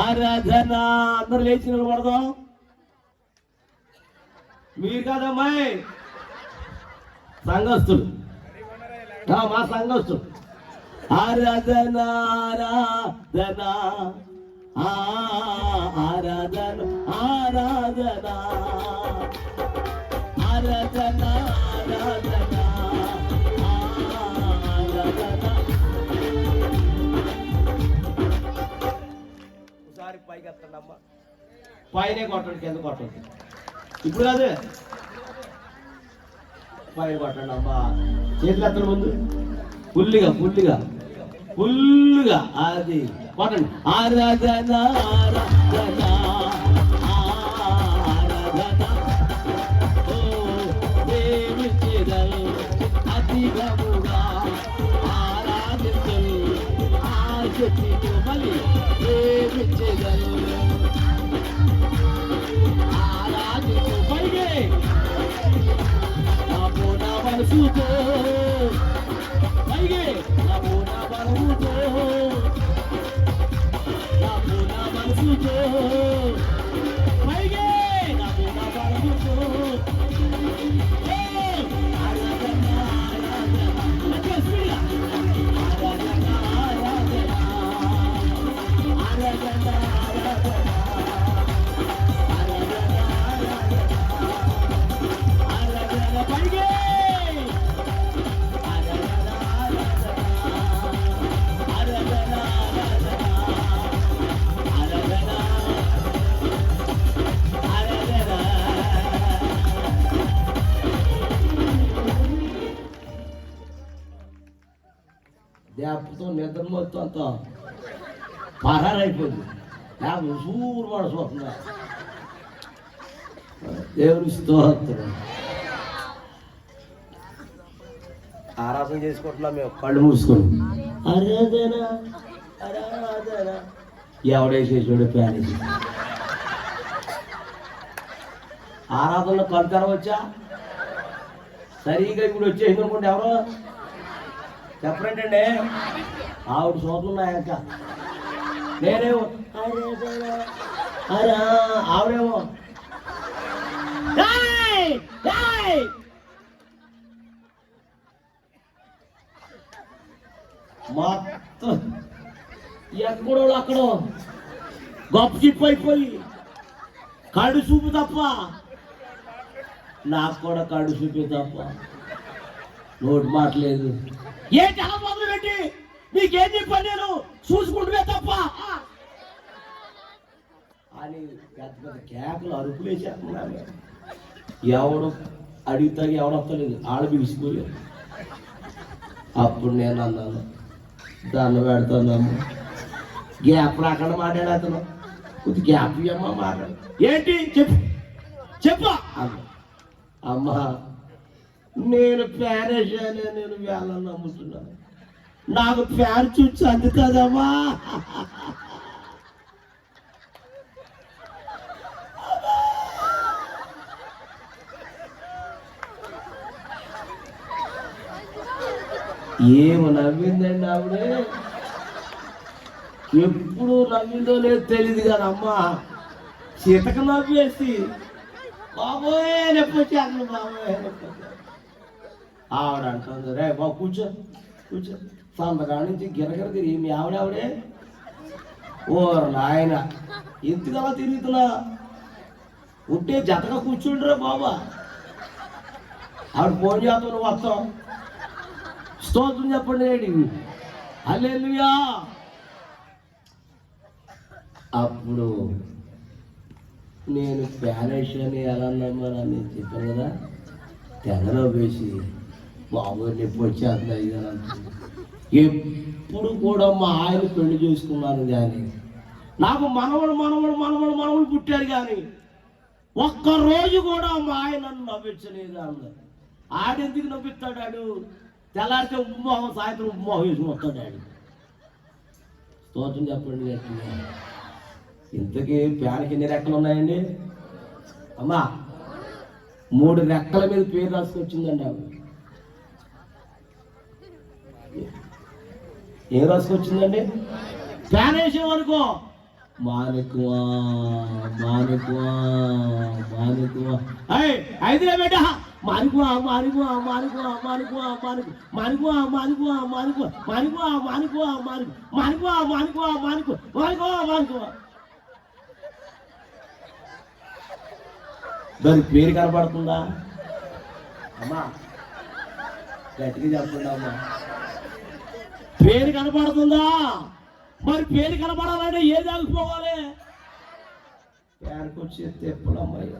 ఆరాధన అందరు లేచి నిలబడదాం. మీరు కాదమ్మాయి సంఘస్థులు, మా సంఘస్థులు. ఆరాధన ఆరాధన ఆరాధన ఆరాధన ఆరాధన ఆరాధన ఆరాధన. ఒకసారి పైకి ఎత్తండి అమ్మా, పైనే కొట్టండి, కింద కొట్టండి. ఇప్పుడు కాదు, పైన కొట్టండి అమ్మా. చేతులు ఎత్తడం ముందు ఫుల్గా ఫుల్గా ఫుల్గా అది కొట్టండి. ఆరాధన ఆరాధన ఆరాధన ఓ దేవి చేదల్ అధిగముగా ఆరాధించల్ ఆశక్తితో బలి దేవి చేదల్ ఆరాధించు పైగే నా మనసుతో పైగే నా బలముతో నా మనసుతో పైగే నా బలముతో ఆరాధన ఆరాధన ఆరాధన ఆరాధన పైగే దేపతో నిద్ర మొత్తం అంత పరారైపోయింది. నాకు సూరు మనసు వస్తుందా. దేవుని స్తోత్రం. ఆరాధన చేసుకుంటున్నాం మేము కళ్ళు మూసుకొని. ఆరాధన ఆరాధన ఎవడేసేసాడు ప్యాన్ వేసి. ఆరాధనలో కళ్ళు తెరవచ్చా? సరిగా ఇప్పుడు వచ్చేసింది అనుకోండి. ఎవరో చెప్పరేంటండి, ఆవిడ సోదరున్నాయక నేనేమో ఆవిడేమో మొత్తం ఎక్కడో అక్కడ గొప్ప చిప్పు అయిపోయి కడు చూపు తప్ప, నాకు కూడా కడు చూపే తప్ప నోటి మాట లేదు. ఏంటి అలా మొదలు పెట్టి నీకేం చెప్పాను నేను చూసుకుంటున్నా తప్ప అని పెద్ద పెద్ద కేకలు అరుపులు వేసేస్తున్నాను. ఎవడు అడిగితే ఎవడొస్తలేదు, ఆడ బిగిసిపోయారు. అప్పుడు నేను అన్నాను, దాన్ని పెడుతున్నాము గ్యాప్ రాకుండా మాట్లాడు. అతను కొద్ది గ్యాప్ ఇవ్వమ్మా మాట్లాడు. ఏంటి చెప్పు చెప్పా అన్న. అమ్మా నేను ఫ్యాన్ వేసానే, నేను వేళ నమ్ముతున్నాను, నాకు ఫ్యాన్ చూసి అందుతుందమ్మా. ఏమో నవ్విందండి ఆవిడే. ఎప్పుడు నవ్విందో లేదో తెలియదు కదమ్మా. చితక నవ్వేసి బాబోయే నొప్పి వచ్చేస్తుంది, బాబోయే నొప్పి. ఆవిడ అంటుంది, రే బాబు కూర్చో కూర్చో. సంతకాడ నుంచి గిరగిర తిరిగి మీ ఆవిడే ఓ నాయన ఎందుకలా తిరుగుతున్నా, ఉంటే జతగా కూర్చుండ్రా బాబా. ఆవిడ ఫోన్ చేస్తావు, నువ్వు వస్తావు. స్తోత్రం చెప్పండి ఏంటి, హల్లెలూయా. అప్పుడు నేను ప్యానేషని ఎలా నమ్మానని చెప్పాను కదా, తెగలో వేసి బాబు నొప్పి వచ్చేస్తున్నాయి కదా. ఎప్పుడు కూడా మా ఆయన పెళ్లి చేసుకున్నాను కానీ నాకు మనవడు పుట్టాడు కానీ ఒక్కరోజు కూడా మా ఆయన నన్ను నవ్వించలేదు అన్నారు. ఆడెందుకు నవ్విస్తాడు? ఆడు తెల్లారితే ఉమ్మోహం, సాయంత్రం ఉమ్మోహం వేసి వస్తాడు ఆడు. స్తోత్రం చెప్పండి. ఇంతకీ ప్యాన్కి ఎన్ని రెక్కలు ఉన్నాయండి అమ్మా? 3 రెక్కల మీద పేరు రాసుకొచ్చిందండి ఆవిడ. ఏం రాసుకొచ్చిందండి? ఫ్యాన్ వేసేవనుకో మానికువా మానికువా మానికువా. అయితే బేట మానికువా మానికువా మానికువా మానికువా మానికు మానికువా మానికువా మానికువా మానికువా మానికువా మానికు మానికువా మానికువా మానికు మానికువా మానికువా. దానికి పేరు కనపడుతుందా అమ్మా? గట్టిగా చెప్పండి అమ్మా. పేరు కనపడుతుందా? మరి పేరు కనపడాలంటే ఏది ఆగిపోవాలి? పేరుకు వచ్చే తెప్పులమ్మయ్య.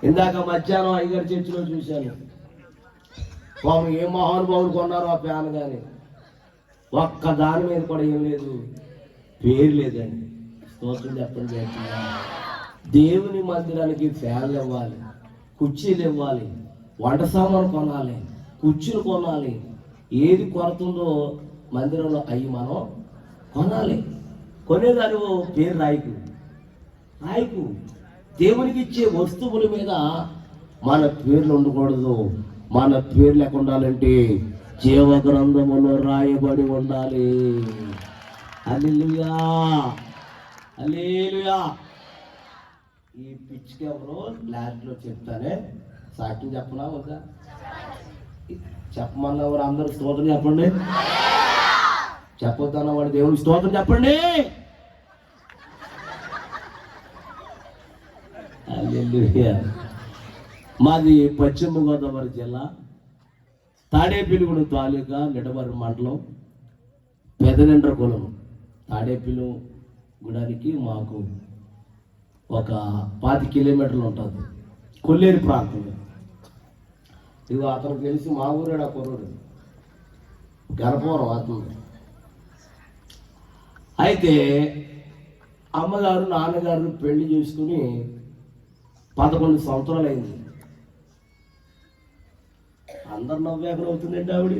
ఇందాక మధ్యాహ్నం అయ్యగారి చర్చిలో చూశాను. పాము ఏ మహానుభావులు కొన్నారో ఆ ఫ్యాన్ కానీ ఒక్క దాని మీద కూడా ఏం లేదు, పేరు లేదండి. స్తోత్రం చెప్పండి. దేవుని మందిరానికి ఫ్యాన్లు ఇవ్వాలి, కుర్చీలు ఇవ్వాలి, వంట సామాను కొనాలి, కుర్చీలు కొనాలి. ఏది కొరతుందో మందిరంలో అయ్యి మనం కొనాలి. కొనేదాని పేరు రాయకు. దేవునికి ఇచ్చే వస్తువుల మీద మన పేర్లు ఉండకూడదు. మన పేర్లు ఎక్కడ ఉండాలంటే జీవ గ్రంథములో రాయబడి ఉండాలి. హల్లెలూయా, హల్లెలూయా. ఈ పిచ్చి ఎవరో లాస్ట్లో చెప్తానే సాక్ష్యం చెప్పనా వద్దా? చెప్పమన్నా వారు అందరూ స్తోత్రం చెప్పండి. చెప్పొద్దన్న వాడు దేవునికి స్తోత్రం చెప్పండి. హల్లెలూయా. మాది పశ్చిమ గోదావరి జిల్లా తాడేపల్లిగూడెం తాలూకా నిడమర్రు మండలం పెదనెండ్రకులం. తాడేపల్లిగూడానికి మాకు ఒక 5 కిలోమీటర్లు ఉంటుంది. కొల్లేరు ప్రాంతం. ఇదిగో అతను తెలిసి మా ఊరేడు, ఆ కుర్రుడు గర్భవరం అతను. అయితే అమ్మగారు నాన్నగారు పెళ్లి చేసుకుని 11 సంవత్సరాలు అయింది. అందరు నవ్వేకలు అవుతుందండి ఆవిడ.